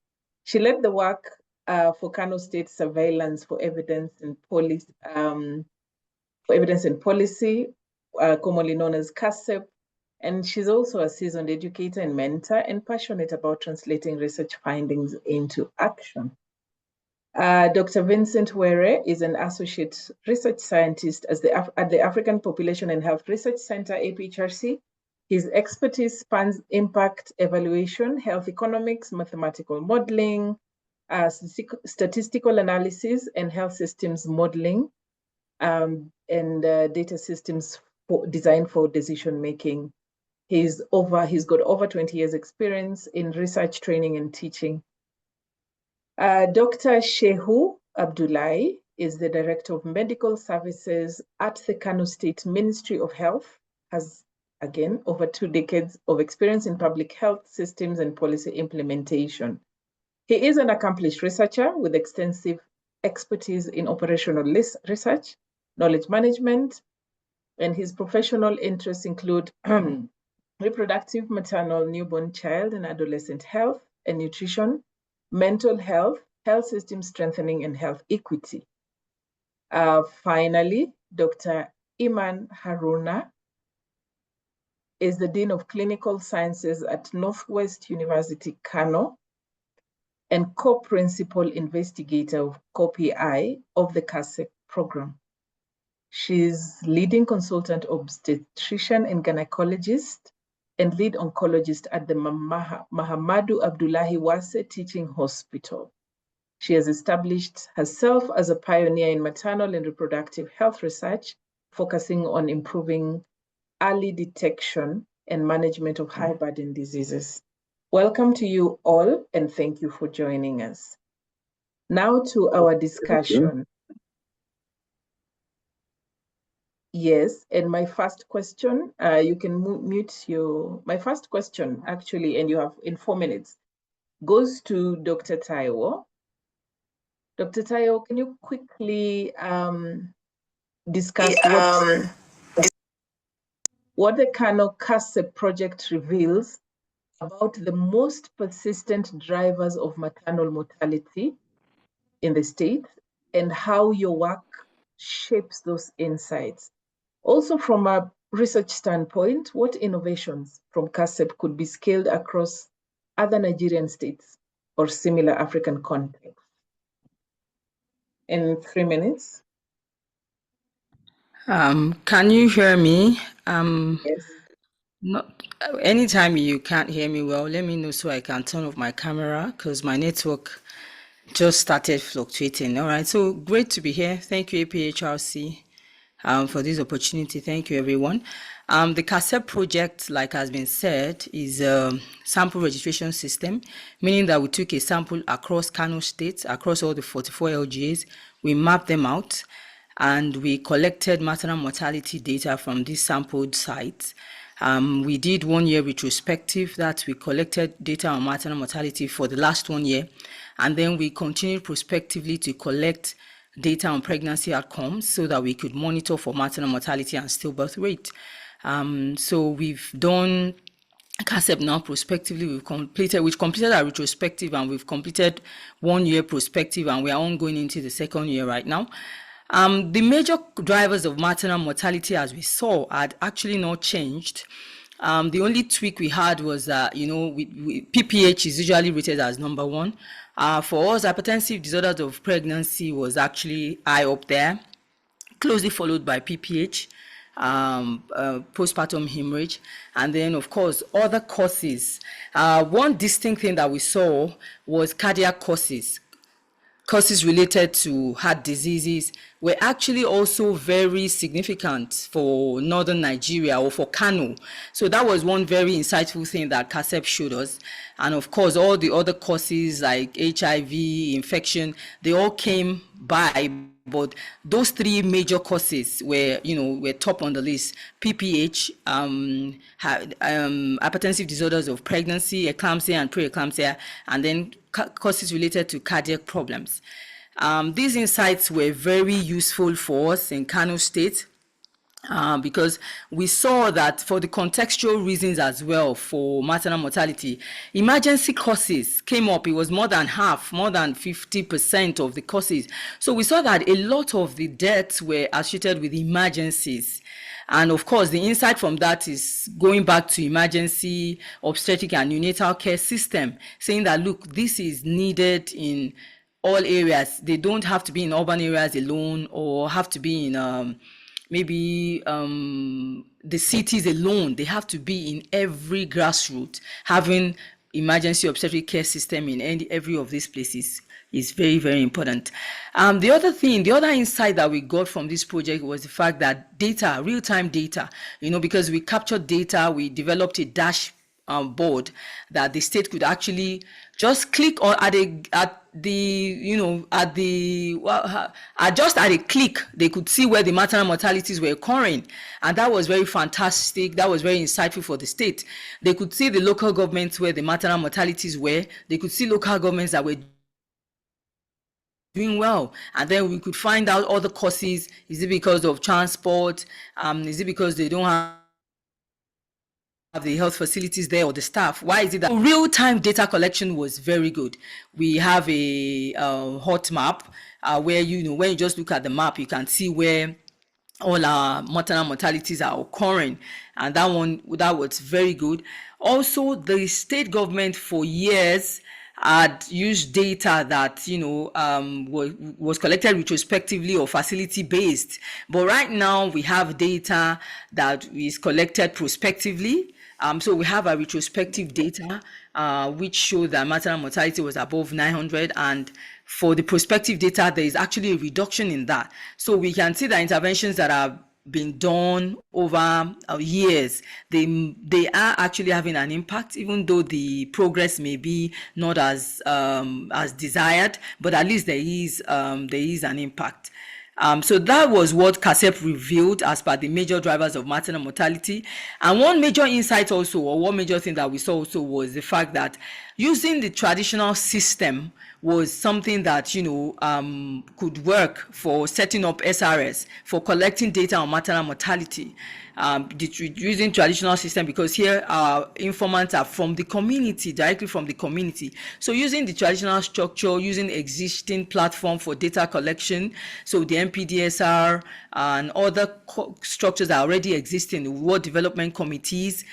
She led the work for Kano State Surveillance for Evidence and Policy, commonly known as KASSEP, and she's also a seasoned educator and mentor and passionate about translating research findings into action. Dr. Vincent Were is an associate research scientist at the African Population and Health Research Center, APHRC. His expertise spans impact evaluation, health economics, mathematical modeling, statistical analysis, and health systems modeling, and data systems designed for decision making. He's got over 20 years experience in research, training, and teaching. Dr. Shehu Abdullahi is the Director of Medical Services at the Kano State Ministry of Health, has, again, over 2 decades of experience in public health systems and policy implementation. He is an accomplished researcher with extensive expertise in operational research, knowledge management, and his professional interests include reproductive, maternal, newborn, child, and adolescent health and nutrition, mental health, health system strengthening, and health equity. Finally, Dr. Iman Haruna is the Dean of Clinical Sciences at Northwest University, Kano, and co-principal investigator of COPI of the KASSEP program. She's leading consultant obstetrician and gynecologist and lead oncologist at the Mahamadu Abdullahi Wase Teaching Hospital. She has established herself as a pioneer in maternal and reproductive health research, focusing on improving early detection and management of high burden diseases. Welcome to you all, and thank you for joining us. Now to our discussion. Yes, and my first question, you can mute my first question actually, and you have in 4 minutes, goes to Dr. Taiwo. Dr. Taiwo, can you quickly discuss what the Kano KASSEP project reveals about the most persistent drivers of maternal mortality in the state and how your work shapes those insights? Also, from a research standpoint, what innovations from KASSEP could be scaled across other Nigerian states or similar African contexts? In 3 minutes. Can you hear me? Yes. Not anytime you can't hear me well, let me know so I can turn off my camera because my network just started fluctuating. All right, so great to be here. Thank you, APHRC, for this opportunity. Thank you, everyone. The KASSEP project, like has been said, is a sample registration system, meaning that we took a sample across Kano State, across all the 44 LGAs, we mapped them out, and we collected maternal mortality data from these sampled sites. We did 1 year retrospective that we collected data on maternal mortality for the last 1 year, and then we continued prospectively to collect data on pregnancy outcomes so that we could monitor for maternal mortality and stillbirth rate. So we've done KASSEP now prospectively. We've completed our retrospective, and we've completed 1 year prospective, and we are ongoing into the 2nd year right now. The major drivers of maternal mortality, as we saw, had actually not changed. The only tweak we had was that, PPH is usually rated as number one. For us, hypertensive disorders of pregnancy was actually high up there, closely followed by PPH, postpartum hemorrhage, and then, of course, other causes. One distinct thing that we saw was cardiac causes. Causes related to heart diseases were actually also very significant for northern Nigeria, or for Kano. So that was one very insightful thing that KASSEP showed us. And of course, all the other causes like HIV, infection, they all came by, but those three major causes were top on the list: PPH, hypertensive disorders of pregnancy, eclampsia and preeclampsia, and then causes related to cardiac problems. These insights were very useful for us in Kano State, because we saw that for the contextual reasons as well for maternal mortality, emergency causes came up. It was more than half, more than 50% of the causes. So we saw that a lot of the deaths were associated with emergencies. And of course, the insight from that is going back to emergency obstetric and neonatal care system, saying that, look, this is needed in all areas. They don't have to be in urban areas alone, or have to be in maybe the cities alone. They have to be in every grassroots. Having emergency obstetric care system in every of these places is very, very important. The other insight that we got from this project was the fact that data, real-time data, because we captured data, we developed a dashboard that the state could actually just click on just at a click, they could see where the maternal mortalities were occurring. And that was very fantastic. That was very insightful for the state. They could see the local governments where the maternal mortalities were. They could see local governments that were doing well, and then we could find out other causes. Is it because of transport? Is it because they don't have the health facilities there, or the staff? Why is it that real-time data collection was very good? We have a hot map where when you just look at the map, you can see where all our maternal mortalities are occurring, and that was very good. Also, the state government for years had used data that was collected retrospectively or facility based, but right now we have data that is collected prospectively. So we have a retrospective data which showed that maternal mortality was above 900, and for the prospective data there is actually a reduction in that. So we can see that interventions that have been done over years, they are actually having an impact, even though the progress may be not as desired, but at least there is an impact. So that was what KASSEP revealed as per the major drivers of maternal mortality. And one major insight also, or one major thing that we saw also, was the fact that using the traditional system was something that could work for setting up SRS, for collecting data on maternal mortality, using traditional system, because here our informants are from the community, directly from the community. So using the traditional structure, using existing platform for data collection, so the MPDSR and other structures that already exist in the World Development Committees,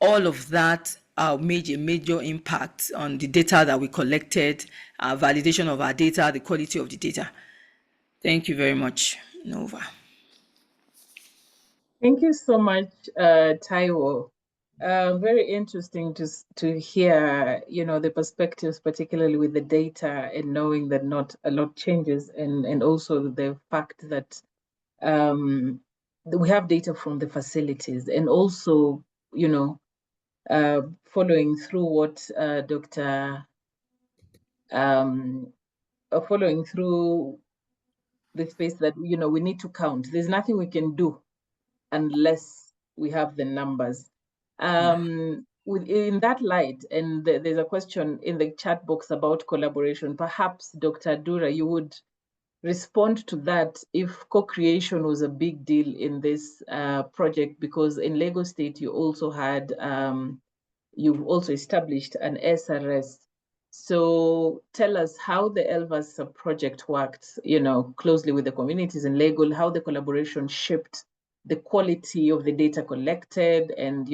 all of that made a major impact on the data that we collected, validation of our data, the quality of the data. Thank you very much. Nova. Thank you so much, Taiwo. Very interesting to hear, the perspectives, particularly with the data, and knowing that not a lot changes, and also the fact that we have data from the facilities, and also, following through what following through the space that, we need to count. There's nothing we can do unless we have the numbers. In that light, and there's a question in the chat box about collaboration. Perhaps, Dr. Dura, you would respond to that, if co-creation was a big deal in this project, because in Lagos State you also had, you've also established an SRS. So tell us how the LVASA project worked, closely with the communities in Lagos, how the collaboration shaped the quality of the data collected, and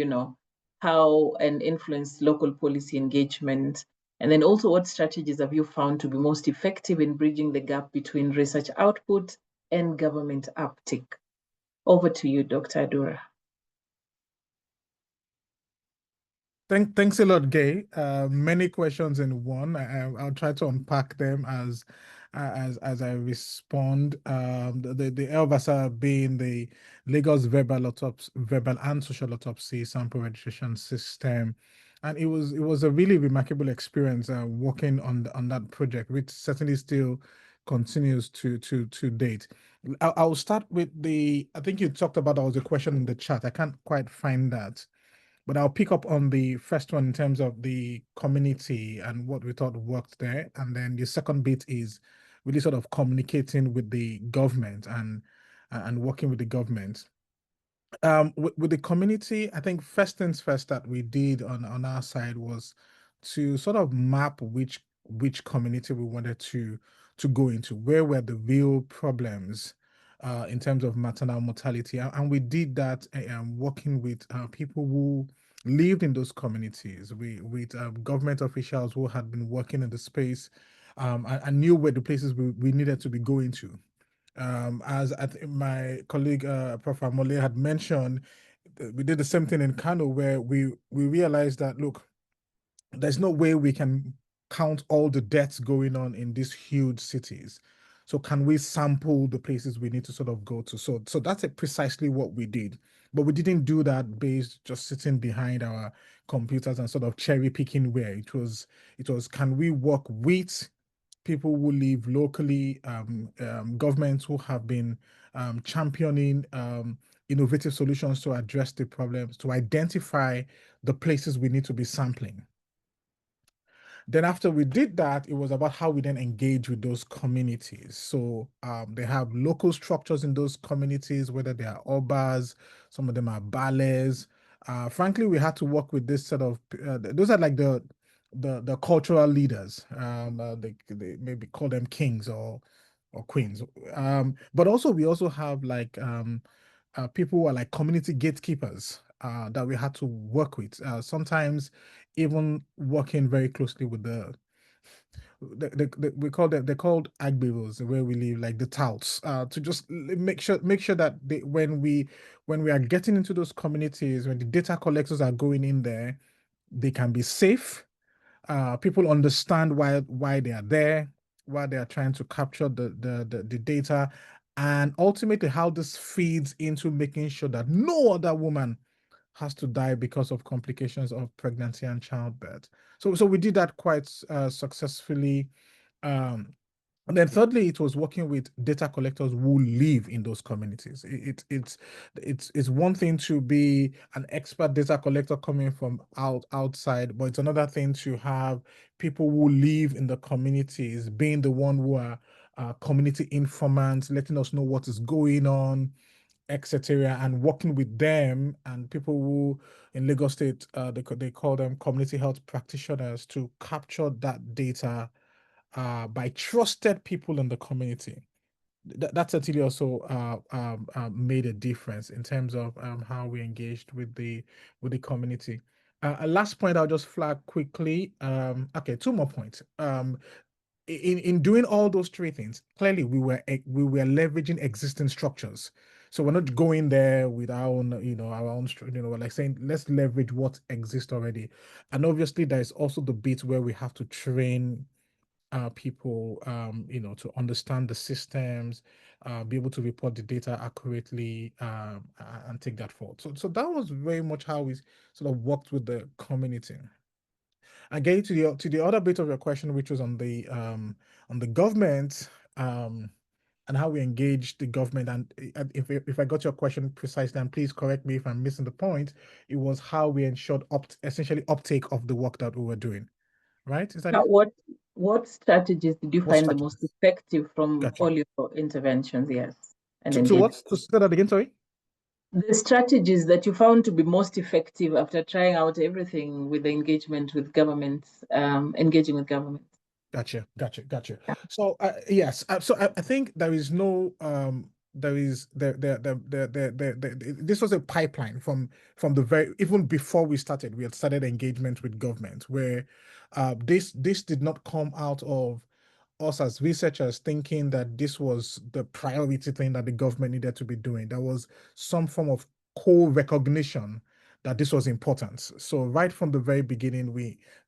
how and influenced local policy engagement. And then also, what strategies have you found to be most effective in bridging the gap between research output and government uptake? Over to you, Dr. Adura. Thanks a lot, Gay. Many questions in one. I'll try to unpack them as I respond. The LVASA being the Lagos verbal and social autopsy sample registration system, and it was a really remarkable experience working on that project, which certainly still continues to date. I'll start with I think you talked about, there was a question in the chat. I can't quite find that. But I'll pick up on the first one in terms of the community and what we thought worked there. And then the second bit is really sort of communicating with the government and working with the government. With the community, I think first things first that we did on our side was to sort of map which community we wanted to go into, where were the real problems in terms of maternal mortality. And we did that working with people who lived in those communities, with government officials who had been working in the space and knew where the places we needed to be going to. As I think my colleague Prof. Amole had mentioned, we did the same thing in Kano, where we realized that, look, there's no way we can count all the deaths going on in these huge cities. So can we sample the places we need to sort of go to? So that's precisely what we did. But we didn't do that based just sitting behind our computers and sort of cherry picking where. It was can we work with people who live locally, governments who have been championing innovative solutions to address the problems, to identify the places we need to be sampling. Then after we did that, it was about how we then engage with those communities. So they have local structures in those communities, whether they are obas, some of them are bales. Frankly, we had to work with this sort of, those are like the cultural leaders. They maybe call them kings or queens. But also we also have like people who are like community gatekeepers that we had to work with. Sometimes even working very closely with we call them, they're called agberos where we live, like the touts, to just make sure that when we are getting into those communities, when the data collectors are going in there, they can be safe. People understand why they are there, why they are trying to capture the data, and ultimately how this feeds into making sure that no other woman has to die because of complications of pregnancy and childbirth. So we did that quite successfully. And then thirdly, it was working with data collectors who live in those communities. It's one thing to be an expert data collector coming from outside, but it's another thing to have people who live in the communities being the one who are community informants, letting us know what is going on, etc., and working with them and people who in Lagos State, they call them community health practitioners, to capture that data by trusted people in the community. That certainly also made a difference in terms of how we engaged with the community. A last point I'll just flag quickly. Okay, two more points. In doing all those three things, clearly we were leveraging existing structures. So we're not going there with our own, we're like saying, let's leverage what exists already. And obviously there's also the bit where we have to train people, to understand the systems, be able to report the data accurately, and take that forward. So that was very much how we sort of worked with the community. And getting to the other bit of your question, which was on the government, and how we engage the government. And if I got your question precisely, and please correct me if I'm missing the point, it was how we ensured essentially uptake of the work that we were doing. Right? Is that it? What strategies did you find the most effective from all your interventions? Yes. And so say that again, sorry? The strategies that you found to be most effective after trying out everything with the engagement with governments, engaging with governments. Gotcha. So yes, so I think there is no this was a pipeline from the very, even before we started, we had started engagement with government where this did not come out of us as researchers thinking that this was the priority thing that the government needed to be doing. There was some form of co-recognition that this was important. So right from the very beginning,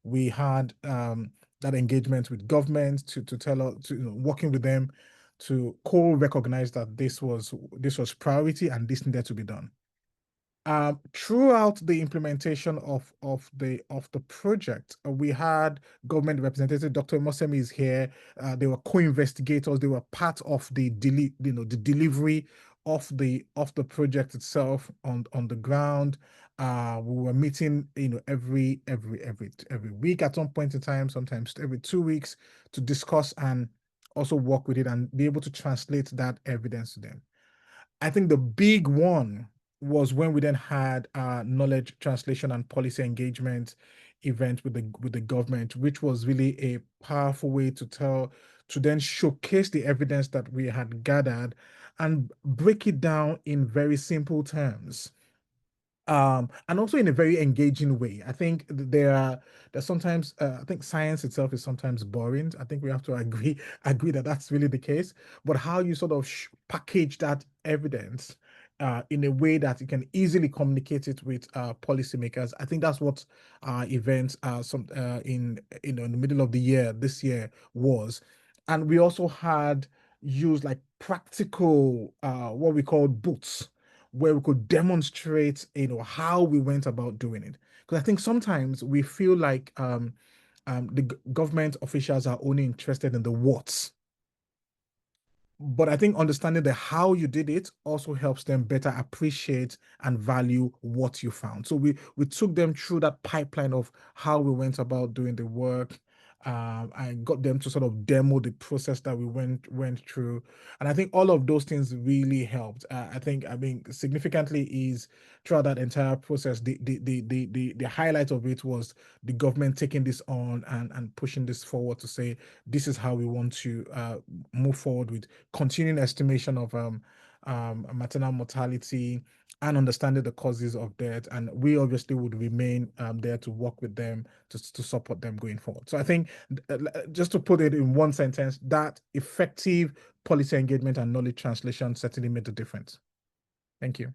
we had that engagement with government to tell us, to, working with them to co-recognize that this was priority and this needed to be done. Throughout the implementation of the project, we had government representative. Dr. Mosemi is here. They were co-investigators. They were part of the delivery of the project itself on the ground. We were meeting, every week at some point in time, sometimes every 2 weeks, to discuss and also work with it and be able to translate that evidence to them. I think the big one was when we then had a knowledge translation and policy engagement event with the government, which was really a powerful way to then showcase the evidence that we had gathered and break it down in very simple terms. And also in a very engaging way. I think there's sometimes I think science itself is sometimes boring. I think we have to agree that that's really the case. But how you sort of package that evidence in a way that you can easily communicate it with policymakers, I think that's what our event in the middle of the year this year was. And we also had used like practical what we call booths, where we could demonstrate, how we went about doing it. Because I think sometimes we feel like the government officials are only interested in the what's. But I think understanding the how you did it also helps them better appreciate and value what you found. So we took them through that pipeline of how we went about doing the work. I got them to sort of demo the process that we went through, and I think all of those things really helped. I mean, significantly is throughout that entire process, the highlight of it was the government taking this on and pushing this forward to say this is how we want to move forward with continuing estimation of maternal mortality and understanding the causes of death. And we obviously would remain there to work with them to support them going forward. So I think just to put it in one sentence, that effective policy engagement and knowledge translation certainly made a difference. Thank you.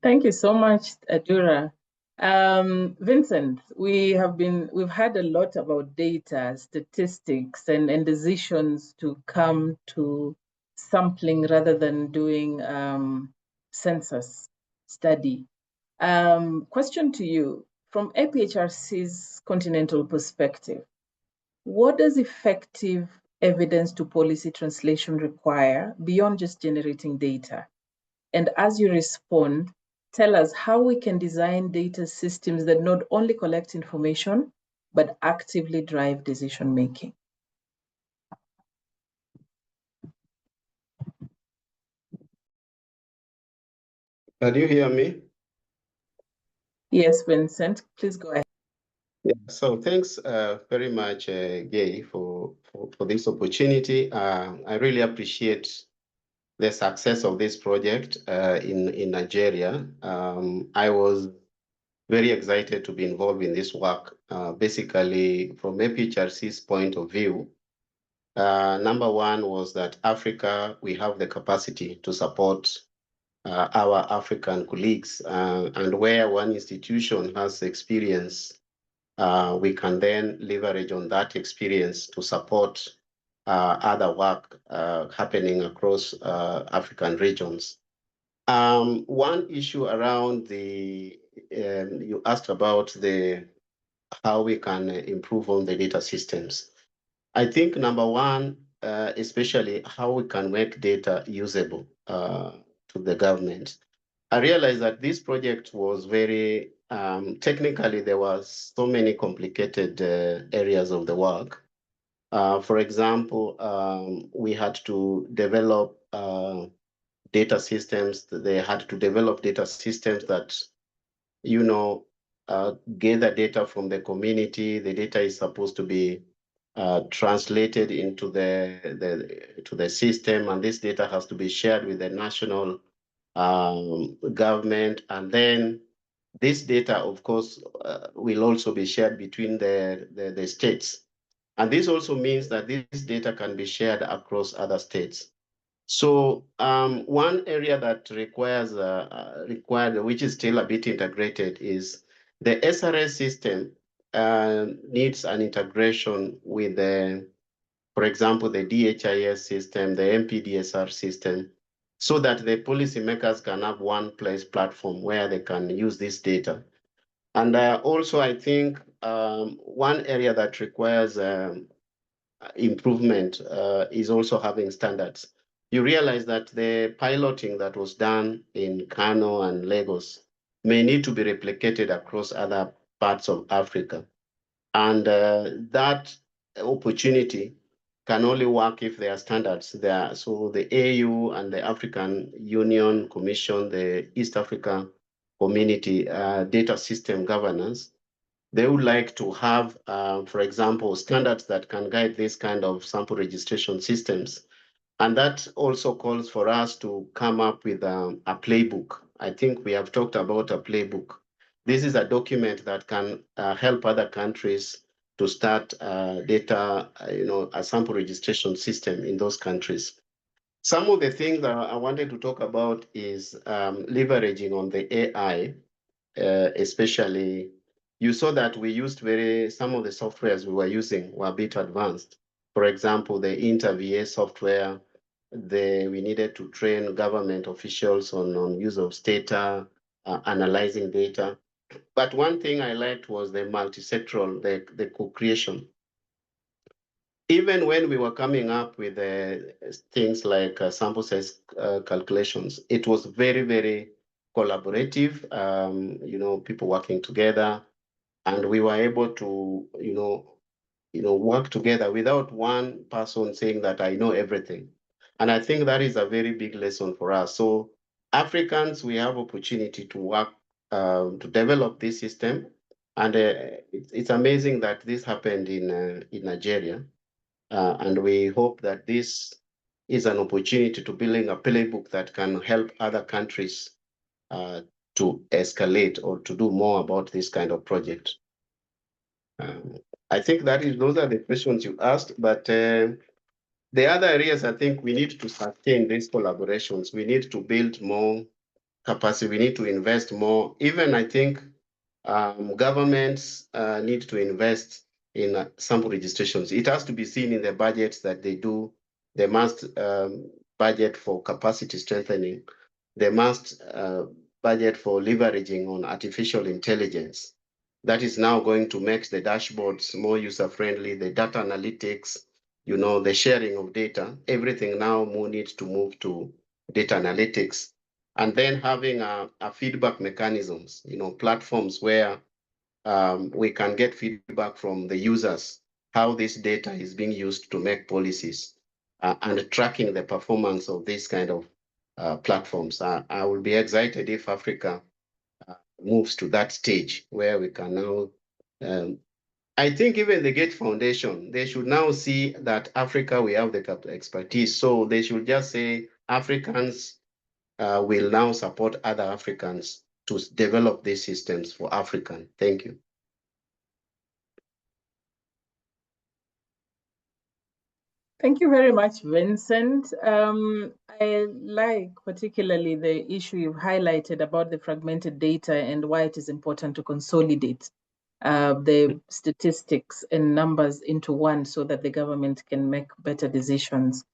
Thank you so much, Adura. Vincent, we've had a lot about data, statistics, and decisions to come to sampling rather than doing census study. Question to you, from APHRC's continental perspective, what does effective evidence to policy translation require beyond just generating data? And as you respond, tell us how we can design data systems that not only collect information, but actively drive decision-making. Can you hear me? Yes, Vincent, please go ahead. Yeah, so thanks very much, Gay, for this opportunity. I really appreciate the success of this project in Nigeria. I was very excited to be involved in this work, basically from APHRC's point of view. Number one was that Africa, we have the capacity to support our African colleagues, and where one institution has experience, we can then leverage on that experience to support other work happening across African regions. One issue around you asked about how we can improve on the data systems. I think number one, especially how we can make data usable to the government. I realized that this project was very, technically there was so many complicated areas of the work. For example, we had to develop data systems. They had to develop data systems that, gather data from the community. The data is supposed to be translated into the system, and this data has to be shared with the national government, and then this data, of course, will also be shared between the states. And this also means that this data can be shared across other states. So one area that required, which is still a bit integrated, is the SRS system needs an integration with for example, the DHIS system, the MPDSR system, so that the policymakers can have one place platform where they can use this data. And also, I think one area that requires improvement is also having standards. You realize that the piloting that was done in Kano and Lagos may need to be replicated across other parts of Africa. And that opportunity can only work if there are standards there. So the AU and the African Union Commission, the East Africa Community Data System Governance, they would like to have, for example, standards that can guide this kind of sample registration systems. And that also calls for us to come up with a playbook. I think we have talked about a playbook. This is a document that can help other countries to start data, a sample registration system in those countries. Some of the things that I wanted to talk about is leveraging on the AI, especially. You saw that we used some of the softwares we were using were a bit advanced. For example, the InterVA software, we needed to train government officials on use of data, analyzing data. But one thing I liked was the multi-sectoral, the co-creation. Even when we were coming up with things like sample size calculations, it was very, very collaborative, people working together, and we were able to, work together without one person saying that I know everything. And I think that is a very big lesson for us. So Africans, we have opportunity to work, to develop this system. And it's amazing that this happened in Nigeria. And we hope that this is an opportunity to building a playbook that can help other countries to escalate or to do more about this kind of project. I think those are the questions you asked, but the other areas, I think we need to sustain these collaborations. We need to build more capacity. We need to invest more. Even I think governments need to invest in sample registrations. It has to be seen in the budgets that they do. They must budget for capacity strengthening. They must budget for leveraging on artificial intelligence. That is now going to make the dashboards more user-friendly, the data analytics, the sharing of data. Everything now needs to move to data analytics. And then having a feedback mechanisms, platforms where we can get feedback from the users, how this data is being used to make policies, and tracking the performance of this kind of platforms. I will be excited if Africa moves to that stage where we can now, I think even the Gates Foundation, they should now see that Africa, we have the expertise. So they should just say Africans will now support other Africans to develop these systems for African. Thank you. Thank you very much, Vincent. I like particularly the issue you've highlighted about the fragmented data and why it is important to consolidate the statistics and numbers into one so that the government can make better decisions.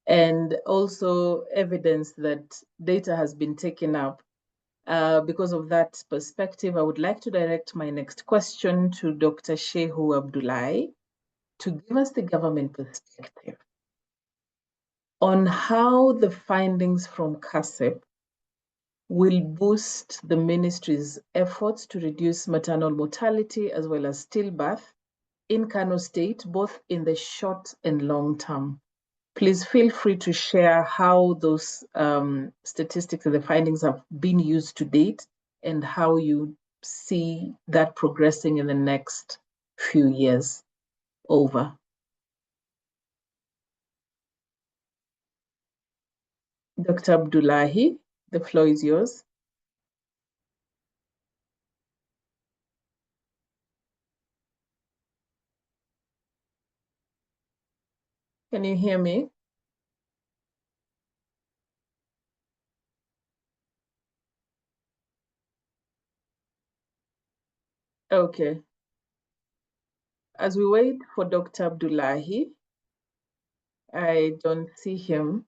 And also evidence that data has been taken up. Because of that perspective, I would like to direct my next question to Dr. Shehu Abdullahi to give us the government perspective on how the findings from KASSEP will boost the ministry's efforts to reduce maternal mortality as well as stillbirth in Kano State, both in the short and long term. please feel free to share how those statistics and the findings have been used to date and how you see that progressing in the next few years. Over. Dr. Abdullahi, the floor is yours. Can you hear me? Okay. As we wait for Dr. Abdullahi, I don't see him.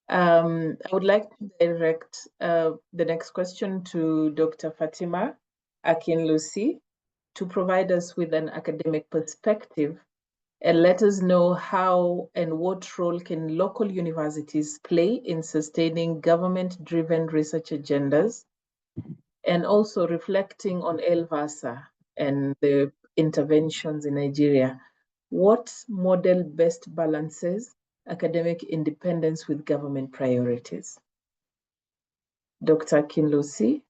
I would like to direct the next question to Dr. Fatima Akinlusi to provide us with an academic perspective and let us know how and what role can local universities play in sustaining government-driven research agendas, and also reflecting on LVASA and the interventions in Nigeria. What model best balances academic independence with government priorities? Dr. Kinlosi.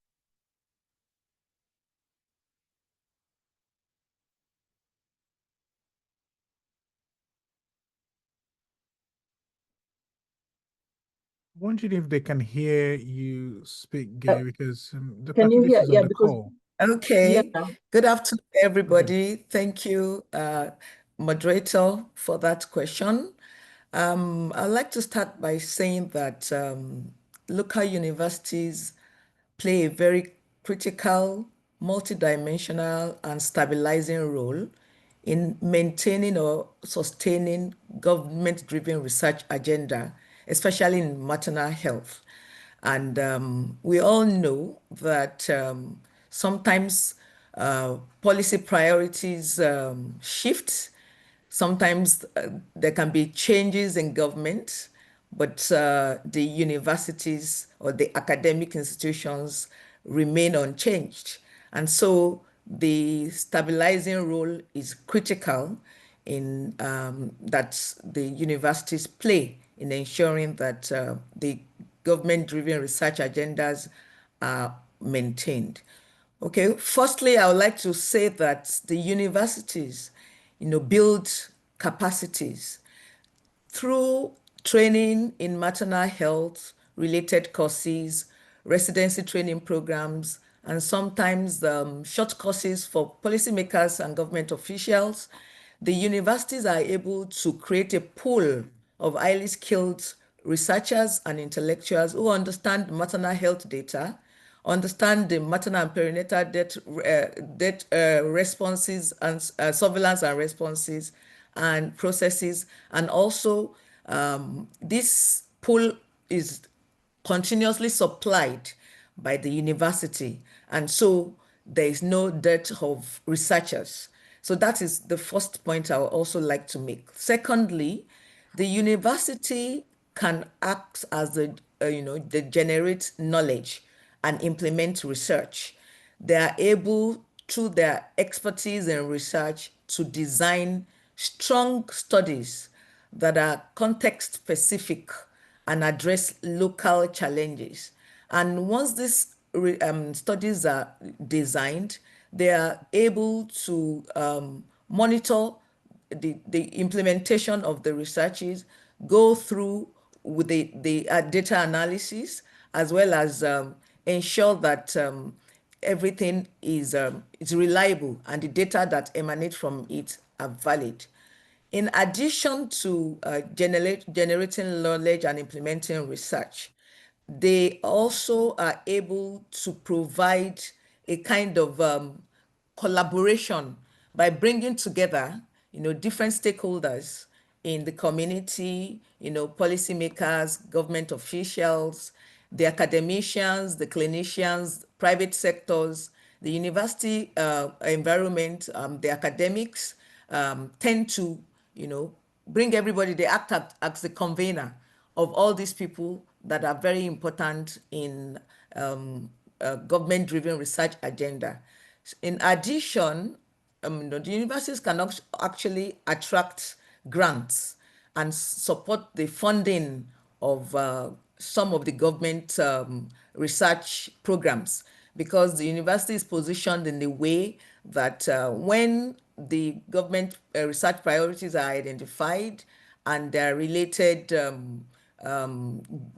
Wondering if they can hear you speak, Gay, because the Can you hear? is on Yeah, the because call. Okay. Yeah. Good afternoon, everybody. Thank you, moderator, for that question. I'd like to start by saying that local universities play a very critical, multidimensional, and stabilizing role in maintaining or sustaining government-driven research agenda, especially in maternal health. And we all know that sometimes policy priorities shift. Sometimes there can be changes in government, but the universities or the academic institutions remain unchanged. And so the stabilizing role is critical in that the universities play in ensuring that the government-driven research agendas are maintained. Okay, firstly, I would like to say that the universities, build capacities through training in maternal health related courses, residency training programs, and sometimes short courses for policymakers and government officials. The universities are able to create a pool of highly skilled researchers and intellectuals who understand maternal health data, understand the maternal and perinatal death responses and surveillance and responses and processes. And also, this pool is continuously supplied by the university. And so there is no dearth of researchers. So that is the first point I would also like to make. Secondly, the university can act as they generate knowledge and implement research. They are able, through their expertise in research, to design strong studies that are context specific and address local challenges. And once these studies are designed, they are able to monitor the implementation of the researches, go through with the data analysis, as well as ensure that everything is reliable and the data that emanate from it are valid. In addition to generating knowledge and implementing research, they also are able to provide a kind of collaboration by bringing together, different stakeholders in the community, policymakers, government officials, the academicians, the clinicians, private sectors, the university environment, the academics tend to, bring everybody. They act as the convener of all these people that are very important in government-driven research agenda. In addition, the universities can actually attract grants and support the funding of some of the government research programs, because the university is positioned in a way that when the government research priorities are identified and their related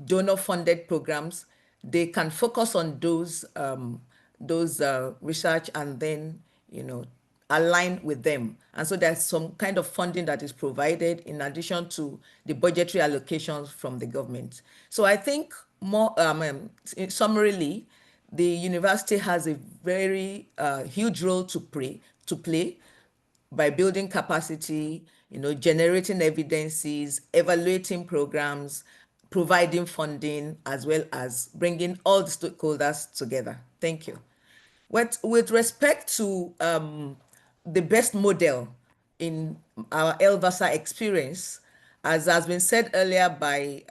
donor-funded programs, they can focus on those research and then, align with them. And so there's some kind of funding that is provided in addition to the budgetary allocations from the government. So I think more summarily, the university has a very huge role to play by building capacity, generating evidences, evaluating programs, providing funding, as well as bringing all the stakeholders together. Thank you. With respect to the best model in our LVASA experience, as has been said earlier by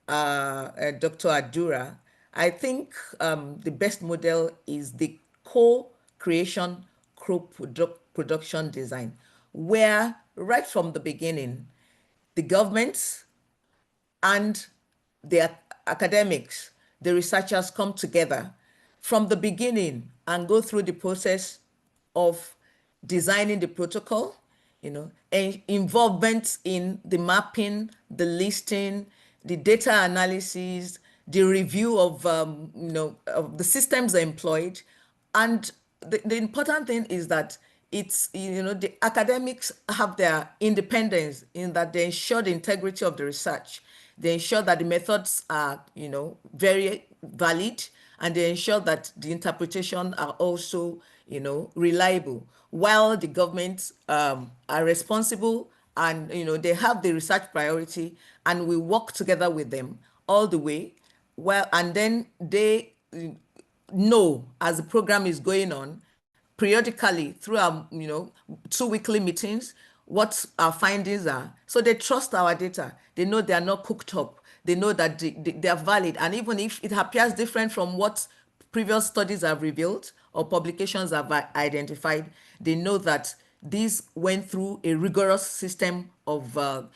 Dr. Adura, I think the best model is the co-creation, co-production design, where right from the beginning, the government and the academics, the researchers come together from the beginning and go through the process of designing the protocol, and involvement in the mapping, the listing, the data analysis, the review of, of the systems employed. And the important thing is that it's, the academics have their independence in that they ensure the integrity of the research. They ensure that the methods are, very valid, and they ensure that the interpretation are also, reliable, while the government are responsible and, they have the research priority, and we work together with them all the way. Well, and then they know as the program is going on, periodically through our 2 weekly meetings, what our findings are. So they trust our data. They know they are not cooked up. They know that they are valid. And even if it appears different from what previous studies have revealed or publications have identified, they know that these went through a rigorous system of, a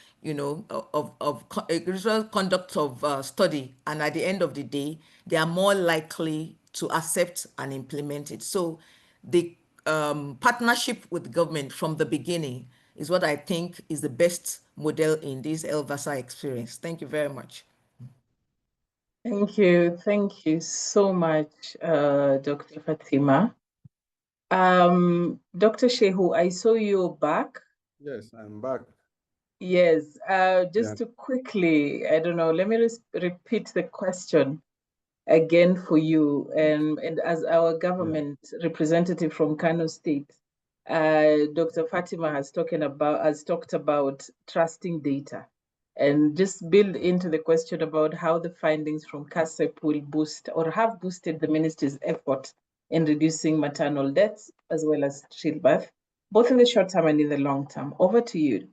rigorous conduct of study. And at the end of the day, they are more likely to accept and implement it. So the partnership with the government from the beginning is what I think is the best model in this LVASA experience. Thank you very much. Thank you. Thank you so much, Dr. Fatima. Dr. Shehu, I saw you back. Yes, I'm back. Yes, just to quickly, I don't know, let me repeat the question again for you. And as our government representative from Kano State, Dr. Fatima has talked about trusting data, and just build into the question about how the findings from KASSEP will boost or have boosted the ministry's effort in reducing maternal deaths as well as childbirth, both in the short term and in the long term. Over to you.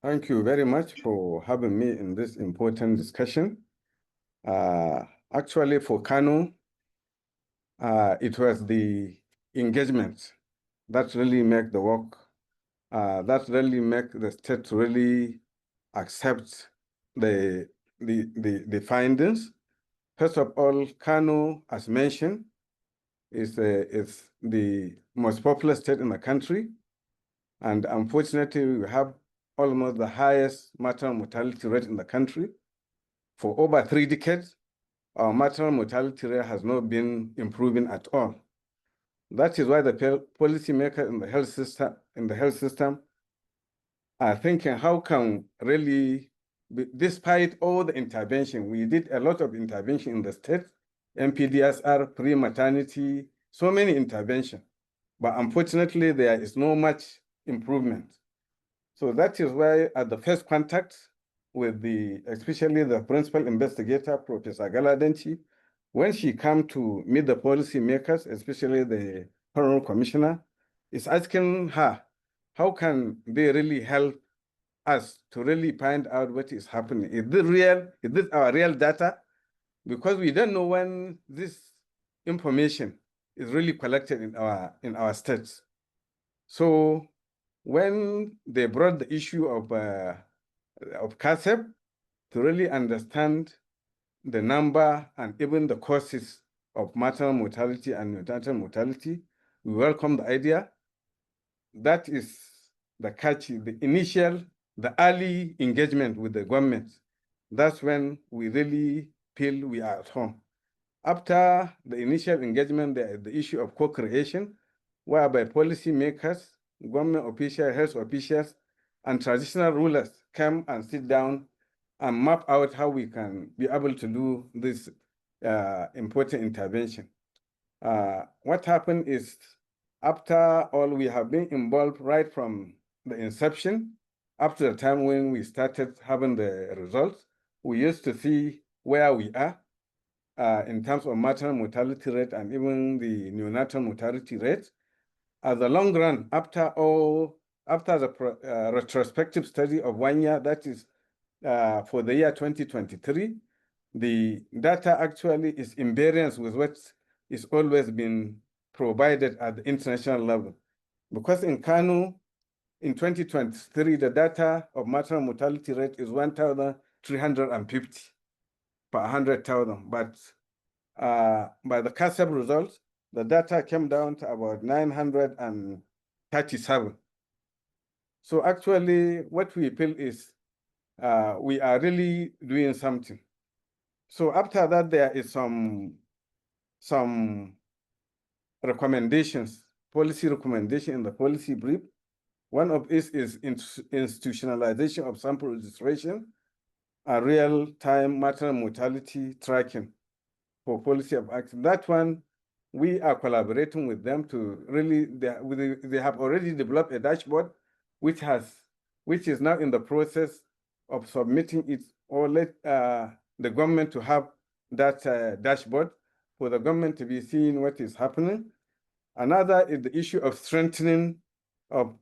Thank you very much for having me in this important discussion. Actually, for Kano, it was the engagement that really make the work, that really make the state to really accept the findings. First of all, Kano, as mentioned, is the most populous state in the country. And unfortunately, we have almost the highest maternal mortality rate in the country. For over 3 decades, our maternal mortality rate has not been improving at all. That is why the policymakers in the health system are thinking, how can really, despite all the intervention, we did a lot of intervention in the state, MPDSR, pre-maternity, so many interventions. But unfortunately, there is no much improvement. So that is why at the first contact with especially the principal investigator, Professor Galadenchi, when she came to meet the policy makers, especially the Federal Commissioner, is asking her, how can they really help us to really find out what is happening? Is this real? Is this our real data? Because we don't know when this information is really collected in our states. So when they brought the issue of KASSEP to really understand the number and even the causes of maternal mortality and neonatal mortality, we welcome the idea. That is the catch, the early engagement with the government. That's when we really feel we are at home. After the initial engagement, the issue of co-creation, whereby policymakers, government officials, health officials, and traditional rulers come and sit down and map out how we can be able to do this important intervention. What happened is, after all, we have been involved right from the inception, up to the time when we started having the results. We used to see where we are in terms of maternal mortality rate and even the neonatal mortality rate. As the long run, after the retrospective study of 1 year, that is for the year 2023, the data actually is in variance with what is always been provided at the international level. Because in Kano, in 2023, the data of maternal mortality rate is 1,350 per 100,000. But by the KASSEP results, the data came down to about 937. So actually, what we feel is we are really doing something. So after that, there is some recommendations, policy recommendation in the policy brief. One of these is institutionalization of sample registration and real-time maternal mortality tracking for policy of action. That one, we are collaborating with them to really, they have already developed a dashboard which is now in the process of submitting it, or let the government to have that dashboard for the government to be seeing what is happening. Another is the issue of strengthening of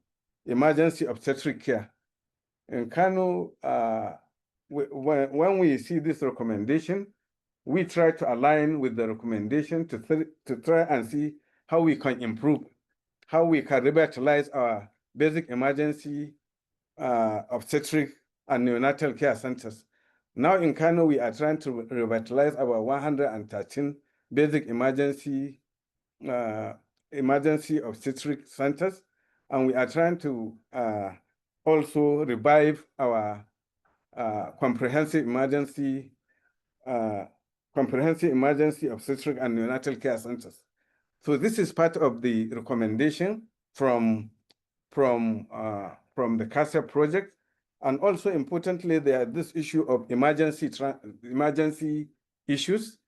emergency obstetric care. In Kano, when we see this recommendation, we try to align with the recommendation to try and see how we can improve, how we can revitalize our basic emergency obstetric and neonatal care centers. Now in Kano, we are trying to revitalize our 113 basic emergency obstetric centers, and we are trying to also revive our comprehensive emergency obstetric and neonatal care centers. So this is part of the recommendation from the KASSEP project. And also importantly, there is this issue of emergency issues,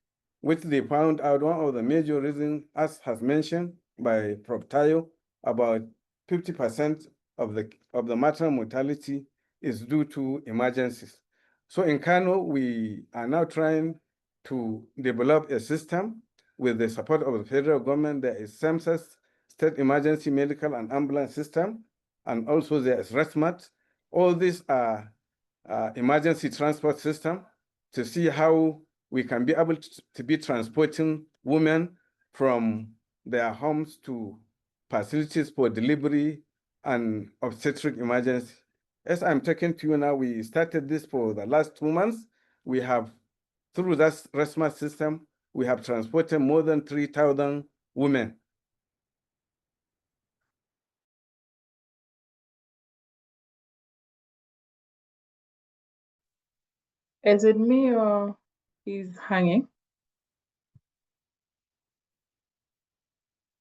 which they found out one of the major reasons, as has mentioned by Prof. Tayo, about 50% of the maternal mortality is due to emergencies. So in Kano, we are now trying to develop a system with the support of the federal government. There is SEMSAS, State Emergency Medical and Ambulance System, and also there is RESMAT. All these are emergency transport system to see how we can be able to be transporting women from their homes to facilities for delivery and obstetric emergency. As I'm talking to you now, we started this for the last 2 months. We have, through that RESMAT system, we have transported more than 3,000 women. Is it me or he's hanging?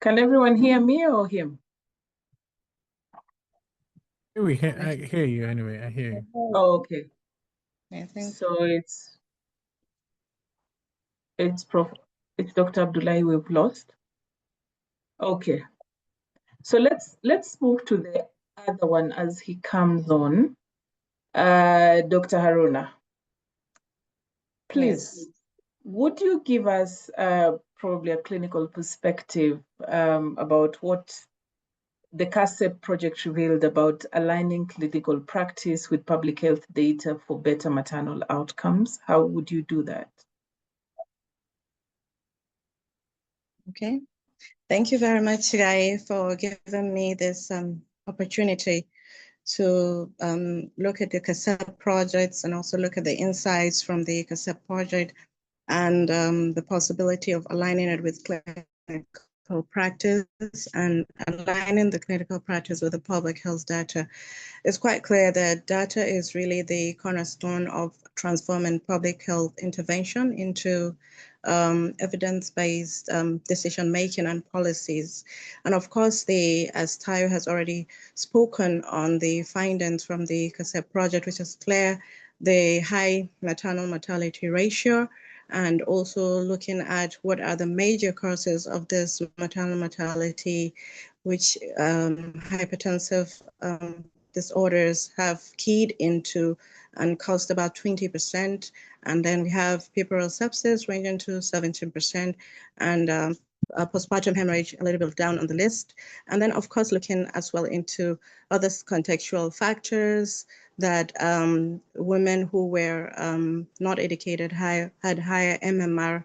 Can everyone hear me or him? I hear you anyway. I hear you. Oh, okay. I think So it's Dr. Abdullahi we've lost. Okay. So let's move to the other one as he comes on. Dr. Haruna, please, yes. would you give us probably a clinical perspective about what the KASSEP project revealed about aligning clinical practice with public health data for better maternal outcomes? How would you do that? Okay. Thank you very much, Guy, for giving me this opportunity to look at the KASSEP projects and also look at the insights from the KASSEP project and the possibility of aligning it with clinical practice and aligning the clinical practice with the public health data. It's quite clear that data is really the cornerstone of transforming public health intervention into evidence-based decision-making and policies. And of course, as Tayo has already spoken on the findings from the KASSEP project, which is clear, the high maternal mortality ratio, and also looking at what are the major causes of this maternal mortality, which hypertensive disorders have keyed into and caused about 20%. And then we have puerperal sepsis ranging to 17%, and postpartum hemorrhage a little bit down on the list. And then, of course, looking as well into other contextual factors that women who were not educated had higher MMR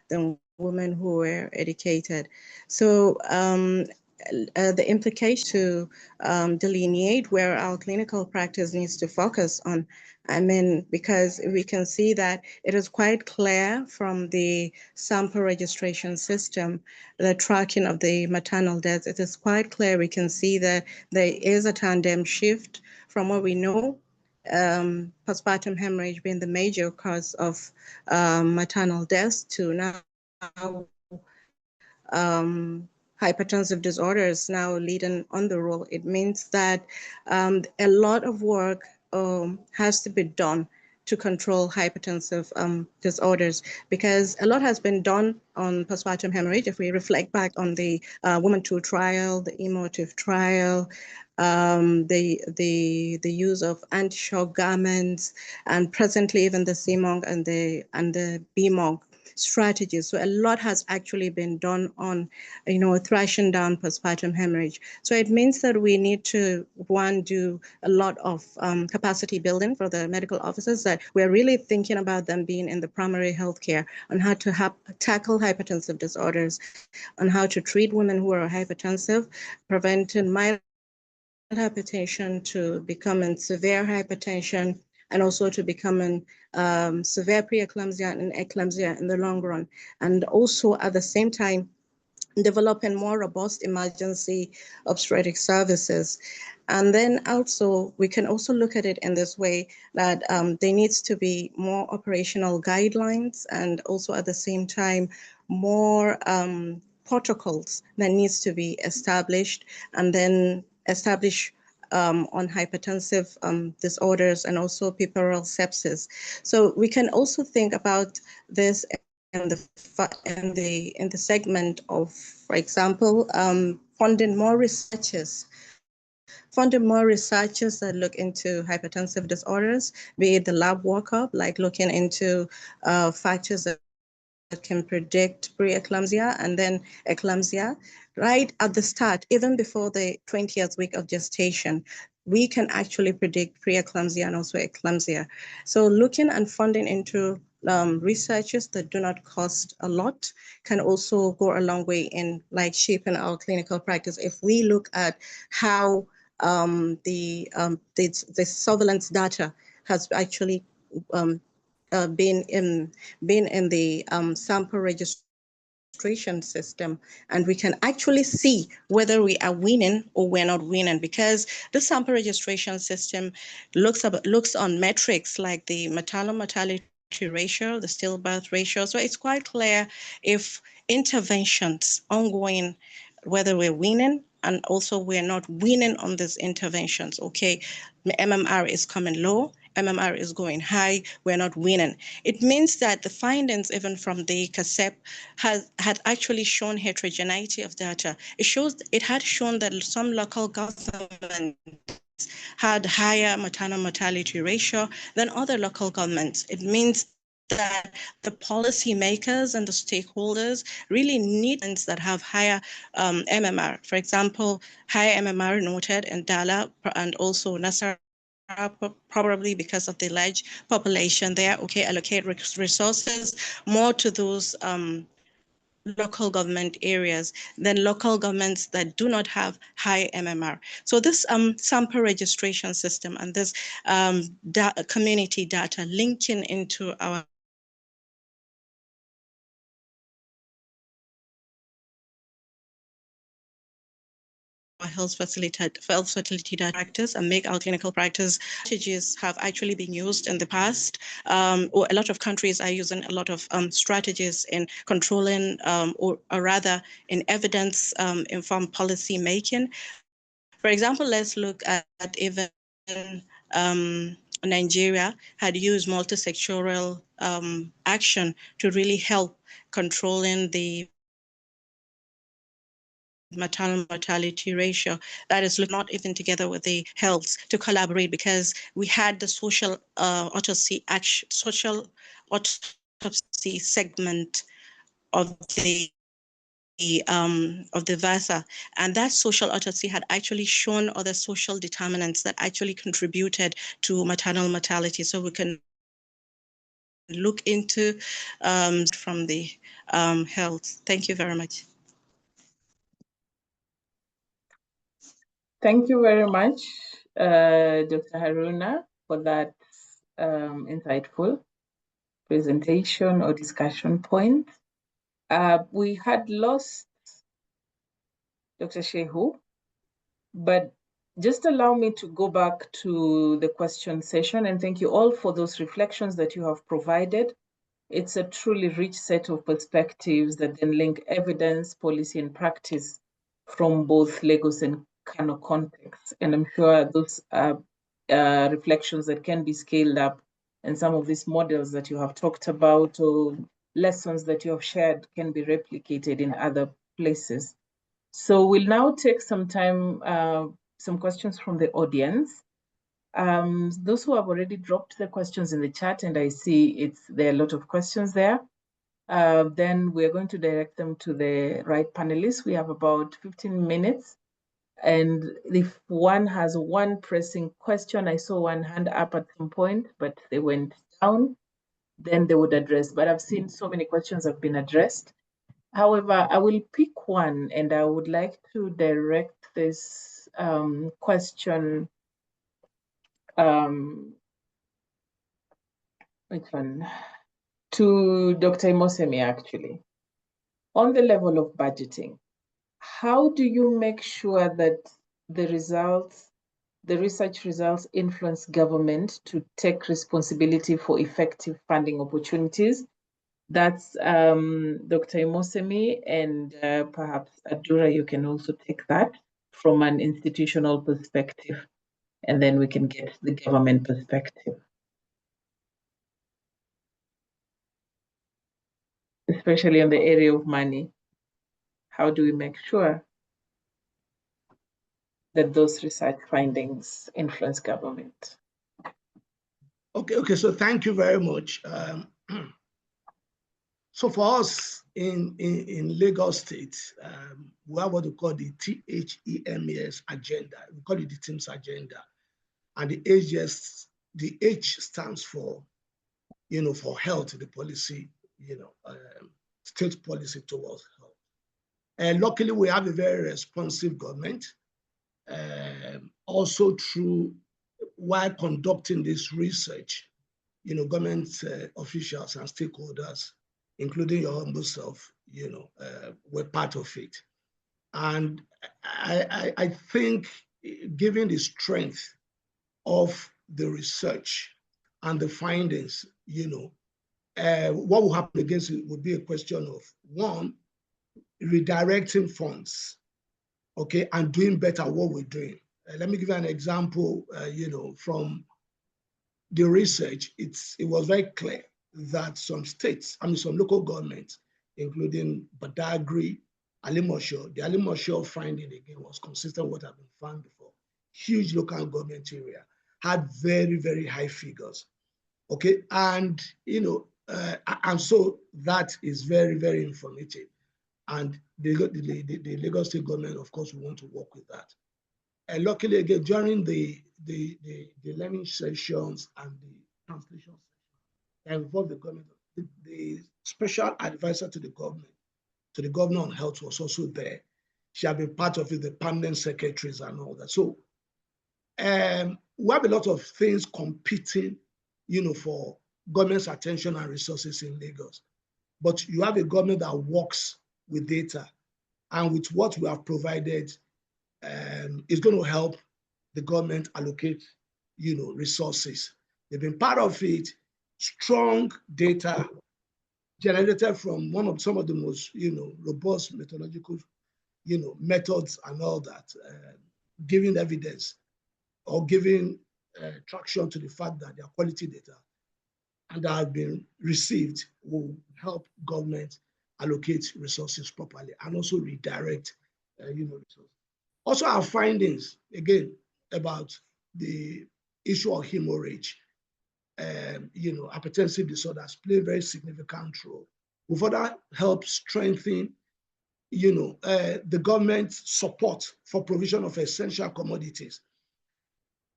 than women who were educated. So the implication to delineate where our clinical practice needs to focus on, because we can see that it is quite clear from the sample registration system, the tracking of the maternal deaths, it is quite clear. We can see that there is a tandem shift from what we know, postpartum hemorrhage being the major cause of maternal deaths, to now hypertensive disorders now leading on the roll. It means that a lot of work has to be done to control hypertensive disorders, because a lot has been done on postpartum hemorrhage. If we reflect back on the Woman 2 trial, the emotive trial, the use of anti-shock garments, and presently even the CMOG and the BMOG strategies. So a lot has actually been done on, thrashing down postpartum hemorrhage. So it means that we need to, one, do a lot of capacity building for the medical officers, that we're really thinking about them being in the primary healthcare on how to tackle hypertensive disorders, on how to treat women who are hypertensive, preventing mild hypertension to becoming severe hypertension, and also to becoming severe preeclampsia and eclampsia in the long run. And also at the same time, developing more robust emergency obstetric services. And then also, we can also look at it in this way, that there needs to be more operational guidelines, and also at the same time, more protocols that needs to be established, and then establish on hypertensive disorders and also puerperal sepsis. So we can also think about this in the segment of, for example, funding more researchers that look into hypertensive disorders, be it the lab workup, like looking into factors that can predict preeclampsia and then eclampsia. Right at the start, even before the 20th week of gestation, we can actually predict preeclampsia and also eclampsia. So looking and funding into researches that do not cost a lot can also go a long way in shaping our clinical practice. If we look at how the surveillance data has actually been in the sample registration system, and we can actually see whether we are winning or we're not winning, because the sample registration system looks on metrics like the maternal mortality ratio, the stillbirth ratio. So it's quite clear if interventions ongoing, whether we're winning and also we're not winning on these interventions. Okay, MMR is coming low, MMR is going high, we're not winning. It means that the findings, even from the KASSEP, had actually shown heterogeneity of data. It had shown that some local governments had higher maternal mortality ratio than other local governments. It means that the policymakers and the stakeholders really need things that have higher MMR. For example, higher MMR noted in Dala and also Nasser, probably because of the large population there. Okay, allocate resources more to those local government areas than local governments that do not have high MMR. So this sample registration system and this community data linking into our health fertility data practice and make our clinical practice strategies have actually been used in the past. Or a lot of countries are using a lot of strategies in controlling or rather in evidence informed policy making. For example, let's look at even Nigeria had used multisectoral action to really help controlling the maternal mortality ratio. That is not even together with the health to collaborate, because we had the social autopsy segment of the VASA, and that social autopsy had actually shown other social determinants that actually contributed to maternal mortality. So we can look into from the health. Thank you very much. Thank you very much, Dr. Haruna, for that insightful presentation or discussion point. We had lost Dr. Shehu, but just allow me to go back to the question session, and thank you all for those reflections that you have provided. It's a truly rich set of perspectives that then link evidence, policy, and practice from both Lagos and Kano contexts. And I'm sure those are reflections that can be scaled up, and some of these models that you have talked about or lessons that you have shared can be replicated in other places. So we'll now take some time, some questions from the audience. Those who have already dropped the questions in the chat, and I see there are a lot of questions there, then we're going to direct them to the right panelists. We have about 15 minutes. And if one has one pressing question, I saw one hand up at some point, but they went down, then they would address. But I've seen so many questions have been addressed. However, I will pick one, and I would like to direct this question. Which one? To Dr. Imosemi, actually. On the level of budgeting, how do you make sure that the research results influence government to take responsibility for effective funding opportunities? That's Dr. Imosemi, and perhaps Adura, you can also take that from an institutional perspective, and then we can get the government perspective. Especially in the area of money, how do we make sure that those research findings influence government? Okay, so thank you very much. So for us in Lagos State, we have what we call the THEMES agenda. We call it the THEMES agenda. And the H stands for, for health, the policy, state policy towards health. And luckily, we have a very responsive government. Also true, while conducting this research, government officials and stakeholders, including your humble self, were part of it. And I think, given the strength of the research and the findings, what will happen against it would be a question of, one, redirecting funds, okay, and doing better what we're doing. Let me give you an example, from the research. It was very clear that some states, some local governments, including Badagry, Alimosho, the Alimosho finding again was consistent with what had been found before. Huge local government area had very, very high figures, okay? And, and so that is very, very informative. And the Lagos State government, of course, we want to work with that. And luckily, again, during the learning sessions and the translation sessions that involved the government, the special advisor to the government So the governor on health was also there. She had been part of it, the permanent secretaries and all that. So we have a lot of things competing, for government's attention and resources in Lagos. But you have a government that works with data, and with what we have provided, is going to help the government allocate, resources. They've been part of it. Strong data generated from some of the most, robust methodological, methods and all that, giving evidence or giving traction to the fact that their quality data and that have been received will help government allocate resources properly and also redirect, resources. Also, our findings, again, about the issue of hemorrhage, hypertensive disorders play a very significant role. Will further help strengthen, the government's support for provision of essential commodities.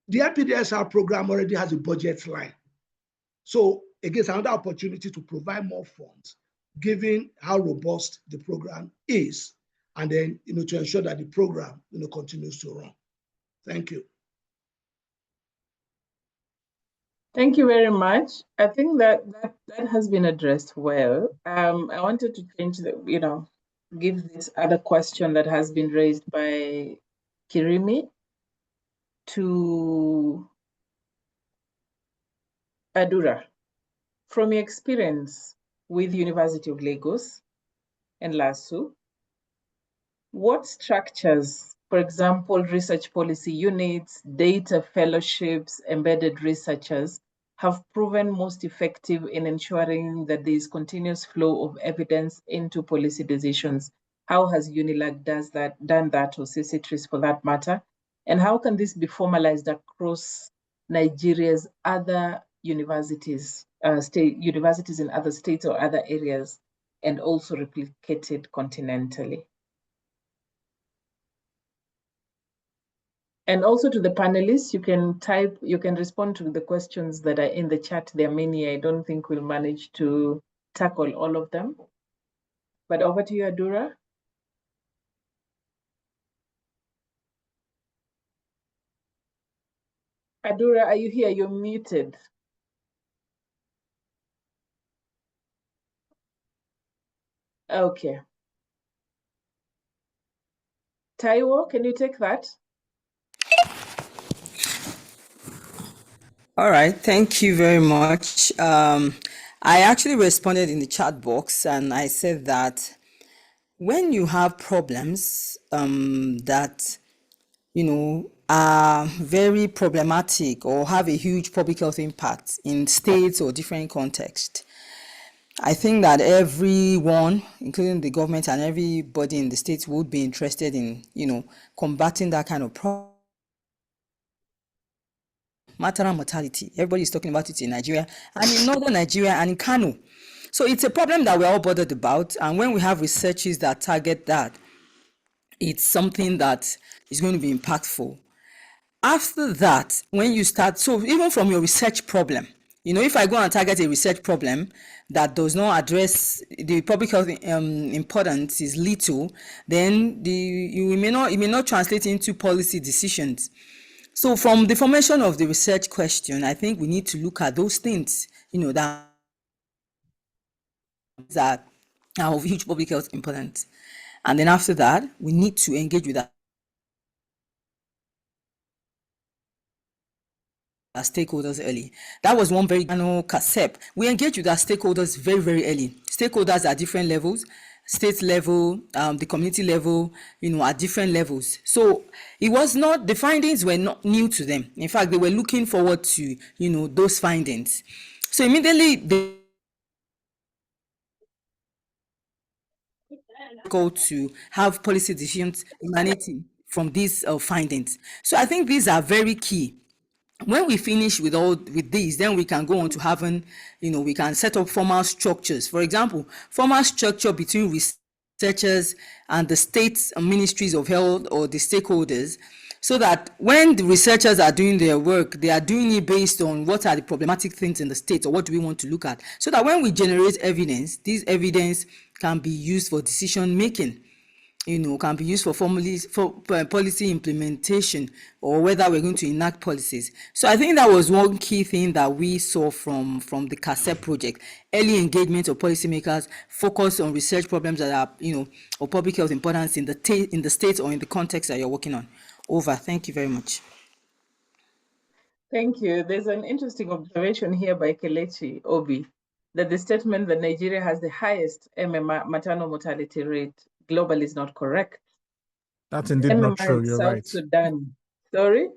The LPDSR program already has a budget line. So again, it's another opportunity to provide more funds, given how robust the program is, and then, to ensure that the program, continues to run. Thank you. Thank you very much. I think that has been addressed well. I wanted to change give this other question that has been raised by Kirimi to Adura. From your experience with University of Lagos and LASU, what structures, for example, research policy units, data fellowships, embedded researchers, have proven most effective in ensuring that there is continuous flow of evidence into policy decisions? How has UNILAG done that, or CC3s for that matter? And how can this be formalized across Nigeria's other universities, state universities in other states or other areas, and also replicated continentally? And also to the panelists, you can respond to the questions that are in the chat. There are many. I don't think we'll manage to tackle all of them. But over to you, Adura. Adura, are you here? You're muted. Okay. Taiwo, can you take that? All right, thank you very much. I actually responded in the chat box and I said that when you have problems that, are very problematic or have a huge public health impact in states or different contexts, I think that everyone, including the government and everybody in the states, would be interested in, combating that kind of problem. Maternal mortality. Everybody is talking about it in Nigeria and in northern Nigeria and in Kano. So it's a problem that we're all bothered about. And when we have researches that target that, it's something that is going to be impactful. After that, when you start, so even from your research problem, if I go and target a research problem that does not address the public health importance is little, then it may not translate into policy decisions. So from the formation of the research question, I think we need to look at those things, that are of huge public health importance. And then after that, we need to engage with our stakeholders early. That was one very KASSEP. We engage with our stakeholders very, very early. Stakeholders at different levels, state level, the community level, at different levels. So it was not, the findings were not new to them. In fact, they were looking forward to, those findings. So immediately they go to have policy decisions emanating from these findings. So I think these are very key. When we finish with these, then we can go on to having, we can set up formal structures. For example, formal structure between researchers and the state ministries of health or the stakeholders, so that when the researchers are doing their work, they are doing it based on what are the problematic things in the state or what do we want to look at, so that when we generate evidence, this evidence can be used for decision making, can be used for policy implementation, or whether we're going to enact policies. So I think that was one key thing that we saw from the KASSEP project: early engagement of policymakers, focus on research problems that are, of public health importance in the state or in the context that you're working on. Over. Thank you very much. Thank you. There's an interesting observation here by Kelechi Obi, that the statement that Nigeria has the highest MMR maternal mortality rate globally is not correct. That's indeed MMR not true. in You're South right. Sudan. Sorry?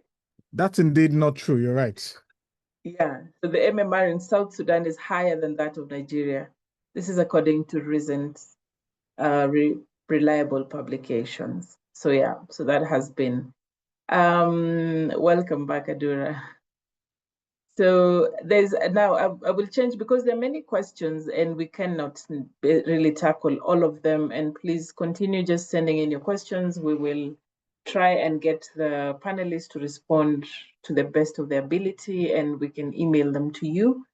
That's indeed not true. You're right. Yeah, so the MMR in South Sudan is higher than that of Nigeria. This is according to recent reliable publications. So yeah, so that has been. Welcome back, Adura. So there's now, I will change because there are many questions and we cannot really tackle all of them. And please continue just sending in your questions. We will try and get the panelists to respond to the best of their ability, and we can email them to you.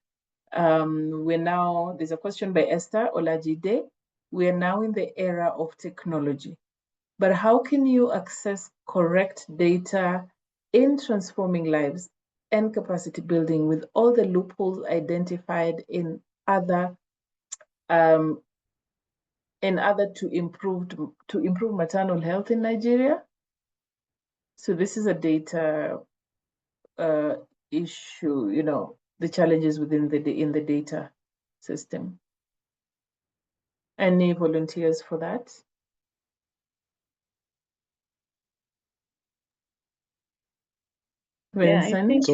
There's a question by Esther Olajide. We are now in the era of technology, but how can you access correct data in transforming lives and capacity building with all the loopholes identified in other to improve maternal health in Nigeria? So this is a data issue, the challenges within in the data system. Any volunteers for that? Vincent? Yeah, I think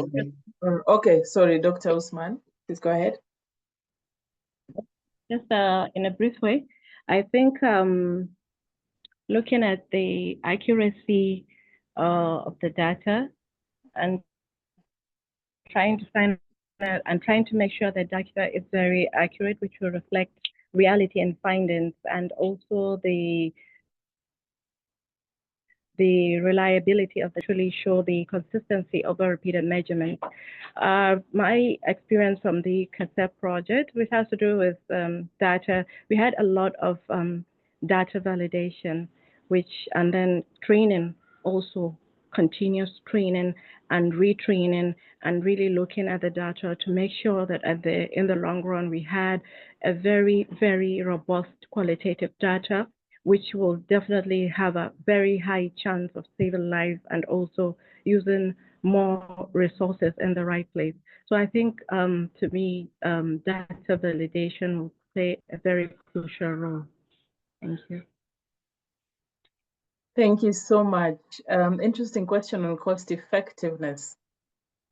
okay, sorry, Dr. Usman, please go ahead. Just in a brief way, I think looking at the accuracy of the data and trying to make sure that data is very accurate, which will reflect reality and findings, and also the reliability of actually show the consistency of a repeated measurement. My experience from the KASSEP project, which has to do with data, we had a lot of data validation, and then training, also continuous training and retraining, and really looking at the data to make sure that in the long run we had a very, very robust qualitative data, which will definitely have a very high chance of saving lives and also using more resources in the right place. So I think, to me, data validation will play a very crucial role. Thank you. Thank you so much. Interesting question on cost effectiveness.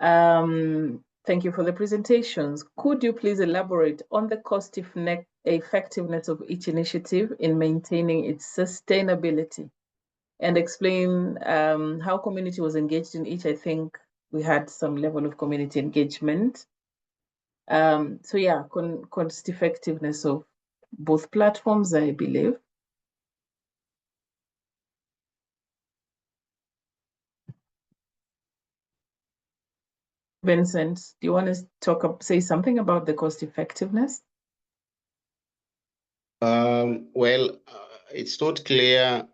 Thank you for the presentations. Could you please elaborate on the cost effectiveness of each initiative in maintaining its sustainability, and explain how community was engaged in each? I think we had some level of community engagement. So yeah, cost effectiveness of both platforms, I believe. Vincent, do you want to say something about the cost effectiveness? Well, it's not clear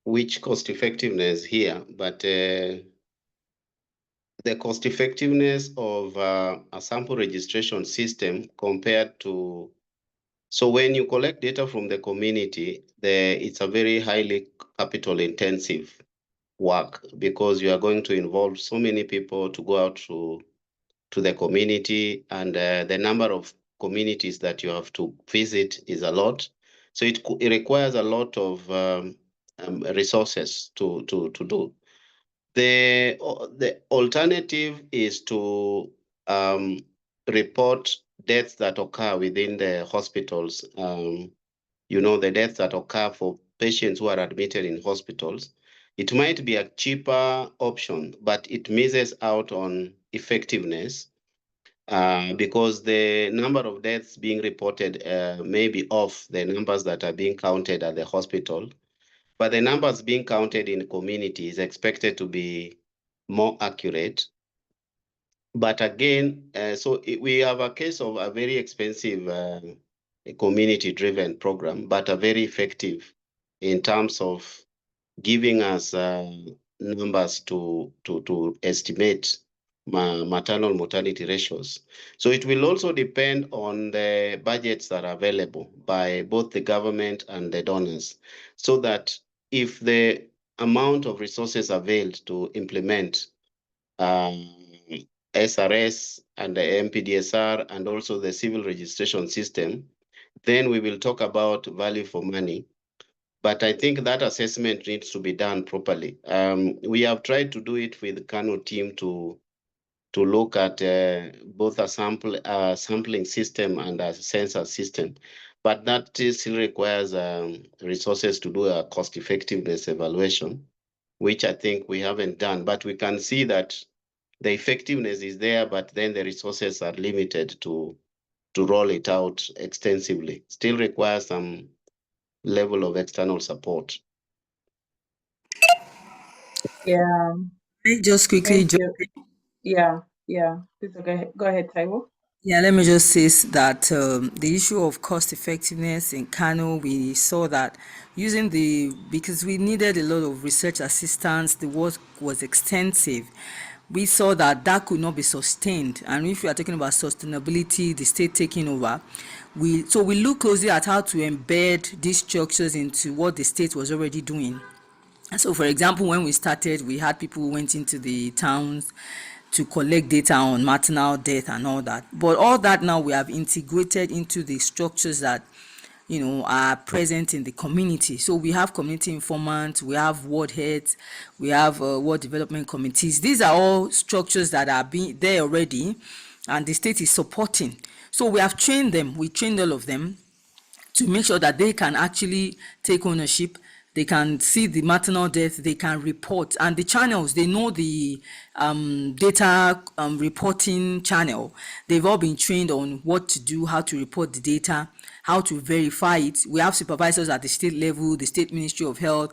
which cost effectiveness here, but the cost effectiveness of a sample registration system compared to, so when you collect data from the community, it's a very highly capital intensive work, because you are going to involve so many people to go out to the community, and the number of communities that you have to visit is a lot. So it requires a lot of resources to do. The alternative is to report deaths that occur within the hospitals. The deaths that occur for patients who are admitted in hospitals. It might be a cheaper option, but it misses out on effectiveness because the number of deaths being reported may be off the numbers that are being counted at the hospital. but the numbers being counted in community is expected to be more accurate. But again, we have a case of a very expensive community-driven program, but a very effective in terms of giving us numbers to estimate maternal mortality ratios. So it will also depend on the budgets that are available by both the government and the donors, so that if the amount of resources availed to implement SRS and the MPDSR and also the civil registration system, then we will talk about value for money. But I think that assessment needs to be done properly. We have tried to do it with the Kano team to look at both a sampling system and a sensor system. But that still requires resources to do a cost effectiveness evaluation, which I think we haven't done. But we can see that the effectiveness is there, but then the resources are limited to roll it out extensively. Still requires some level of external support. Yeah. Just quickly, Thank you. Yeah. Please go ahead, Taiwo. yeah, let me just say that the issue of cost effectiveness in Kano, we saw that because we needed a lot of research assistance, the work was extensive. We saw that could not be sustained. And if we are talking about sustainability, the state taking over, we look closely at how to embed these structures into what the state was already doing. So, for example, when we started, we had people who went into the towns to collect data on maternal death and all that. But all that now we have integrated into the structures that, are present in the community. So we have community informants, we have ward heads, we have ward development committees. These are all structures that are being there already, and the state is supporting. So we have trained them. We trained all of them to make sure that they can actually take ownership. They can see the maternal death, they can report, and the channels, they know the data reporting channel. They've all been trained on what to do, how to report the data, how to verify it. We have supervisors at the state level, the State Ministry of Health,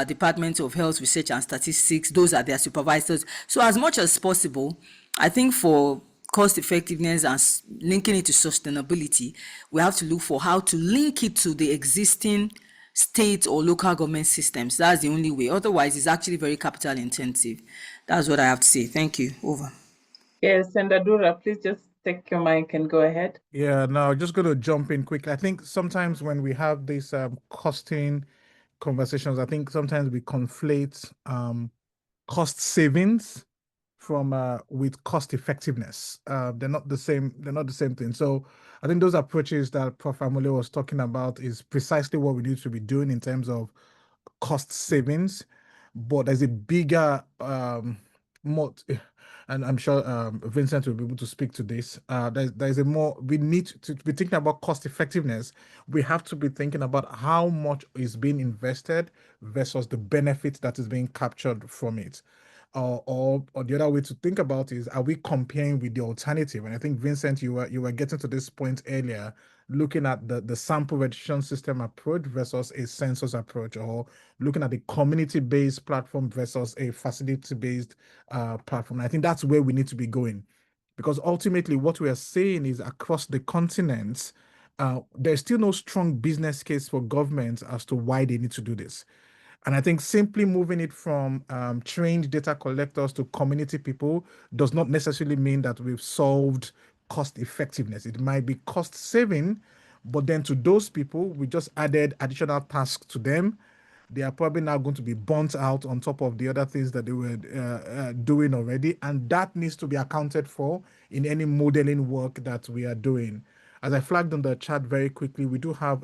Department of Health Research and Statistics, those are their supervisors. So as much as possible, I think for cost effectiveness and linking it to sustainability, we have to look for how to link it to the existing state or local government systems. That's the only way. Otherwise, it's actually very capital intensive. That's what I have to say. Thank you. Over. Yes, Sendadura, please just take your mic and go ahead. Yeah, no, just going to jump in quickly. I think sometimes when we have these costing conversations, I think sometimes we conflate cost savings from with cost effectiveness. They're not the same. They're not the same thing. So I think those approaches that Prof. Amole was talking about is precisely what we need to be doing in terms of cost savings. But there's a bigger and I'm sure Vincent will be able to speak to this. There's a more, we need to be thinking about cost effectiveness. We have to be thinking about how much is being invested versus the benefit that is being captured from it. Or the other way to think about is, are we comparing with the alternative? And I think, Vincent, you were getting to this point earlier, looking at the sample registration system approach versus a census approach, or looking at the community-based platform versus a facility-based platform. I think that's where we need to be going, because ultimately what we are saying is across the continent, there's still no strong business case for governments as to why they need to do this. And I think simply moving it from trained data collectors to community people does not necessarily mean that we've solved cost effectiveness. It might be cost saving, but then to those people, we just added additional tasks to them. They are probably now going to be burnt out on top of the other things that they were doing already. And that needs to be accounted for in any modeling work that we are doing. As I flagged on the chat very quickly, we do have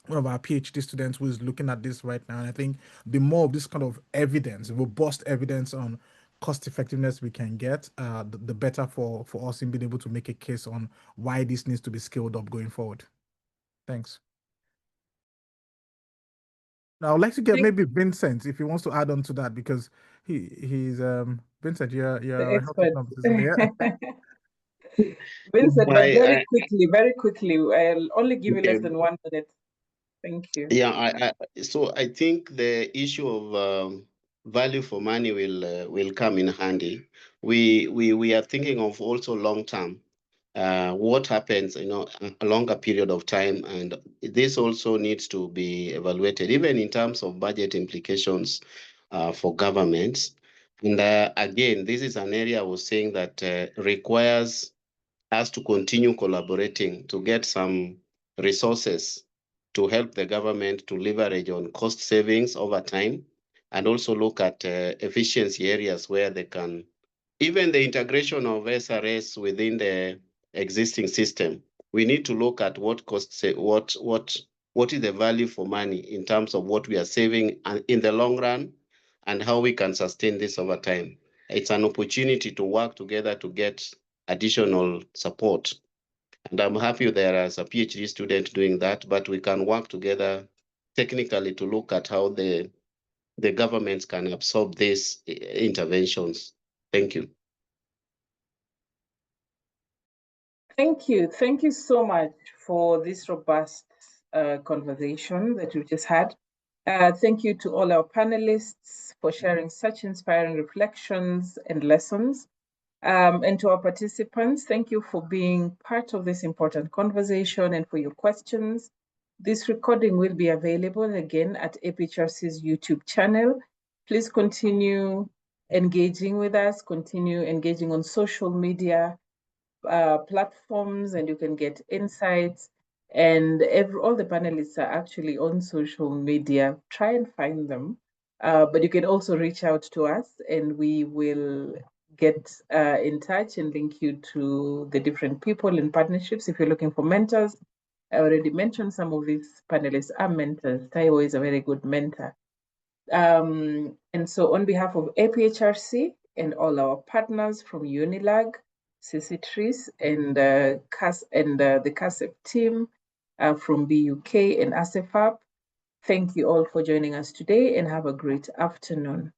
one of our PhD students who is looking at this right now. And I think the more of this kind of evidence, robust evidence on cost effectiveness we can get, the better for us in being able to make a case on why this needs to be scaled up going forward. Thanks. Now I'd like to get maybe Vincent, if he wants to add on to that, because he's Vincent, you're The a health economist. Vincent, but very quickly, I'll only give you less than 1 minute. Thank you. Yeah, so I think the issue of value for money will come in handy. We are thinking of also long term. What happens, a longer period of time, and this also needs to be evaluated, even in terms of budget implications for governments. And again, this is an area I was saying that requires us to continue collaborating to get some resources to help the government to leverage on cost savings over time, and also look at efficiency areas where they can, even the integration of SRS within the existing system. We need to look at what costs, what is the value for money in terms of what we are saving in the long run, and how we can sustain this over time. It's an opportunity to work together to get additional support. And I'm happy there as a PhD student doing that, but we can work together technically to look at how the governments can absorb these interventions. Thank you. Thank you. Thank you so much for this robust conversation that we've just had. Thank you to all our panelists for sharing such inspiring reflections and lessons. And to our participants, thank you for being part of this important conversation and for your questions. This recording will be available again at APHRC's YouTube channel. Please continue engaging with us, continue engaging on social media platforms, and you can get insights. And all the panelists are actually on social media. Try and find them. But you can also reach out to us, and we will get in touch and link you to the different people and partnerships if you're looking for mentors. I already mentioned some of these panelists are mentors. Taiwo is a very good mentor. And so on behalf of APHRC and all our partners from UNILAG, CC3S, and the KASSEP team from BUK and ASEFAP, thank you all for joining us today, and have a great afternoon.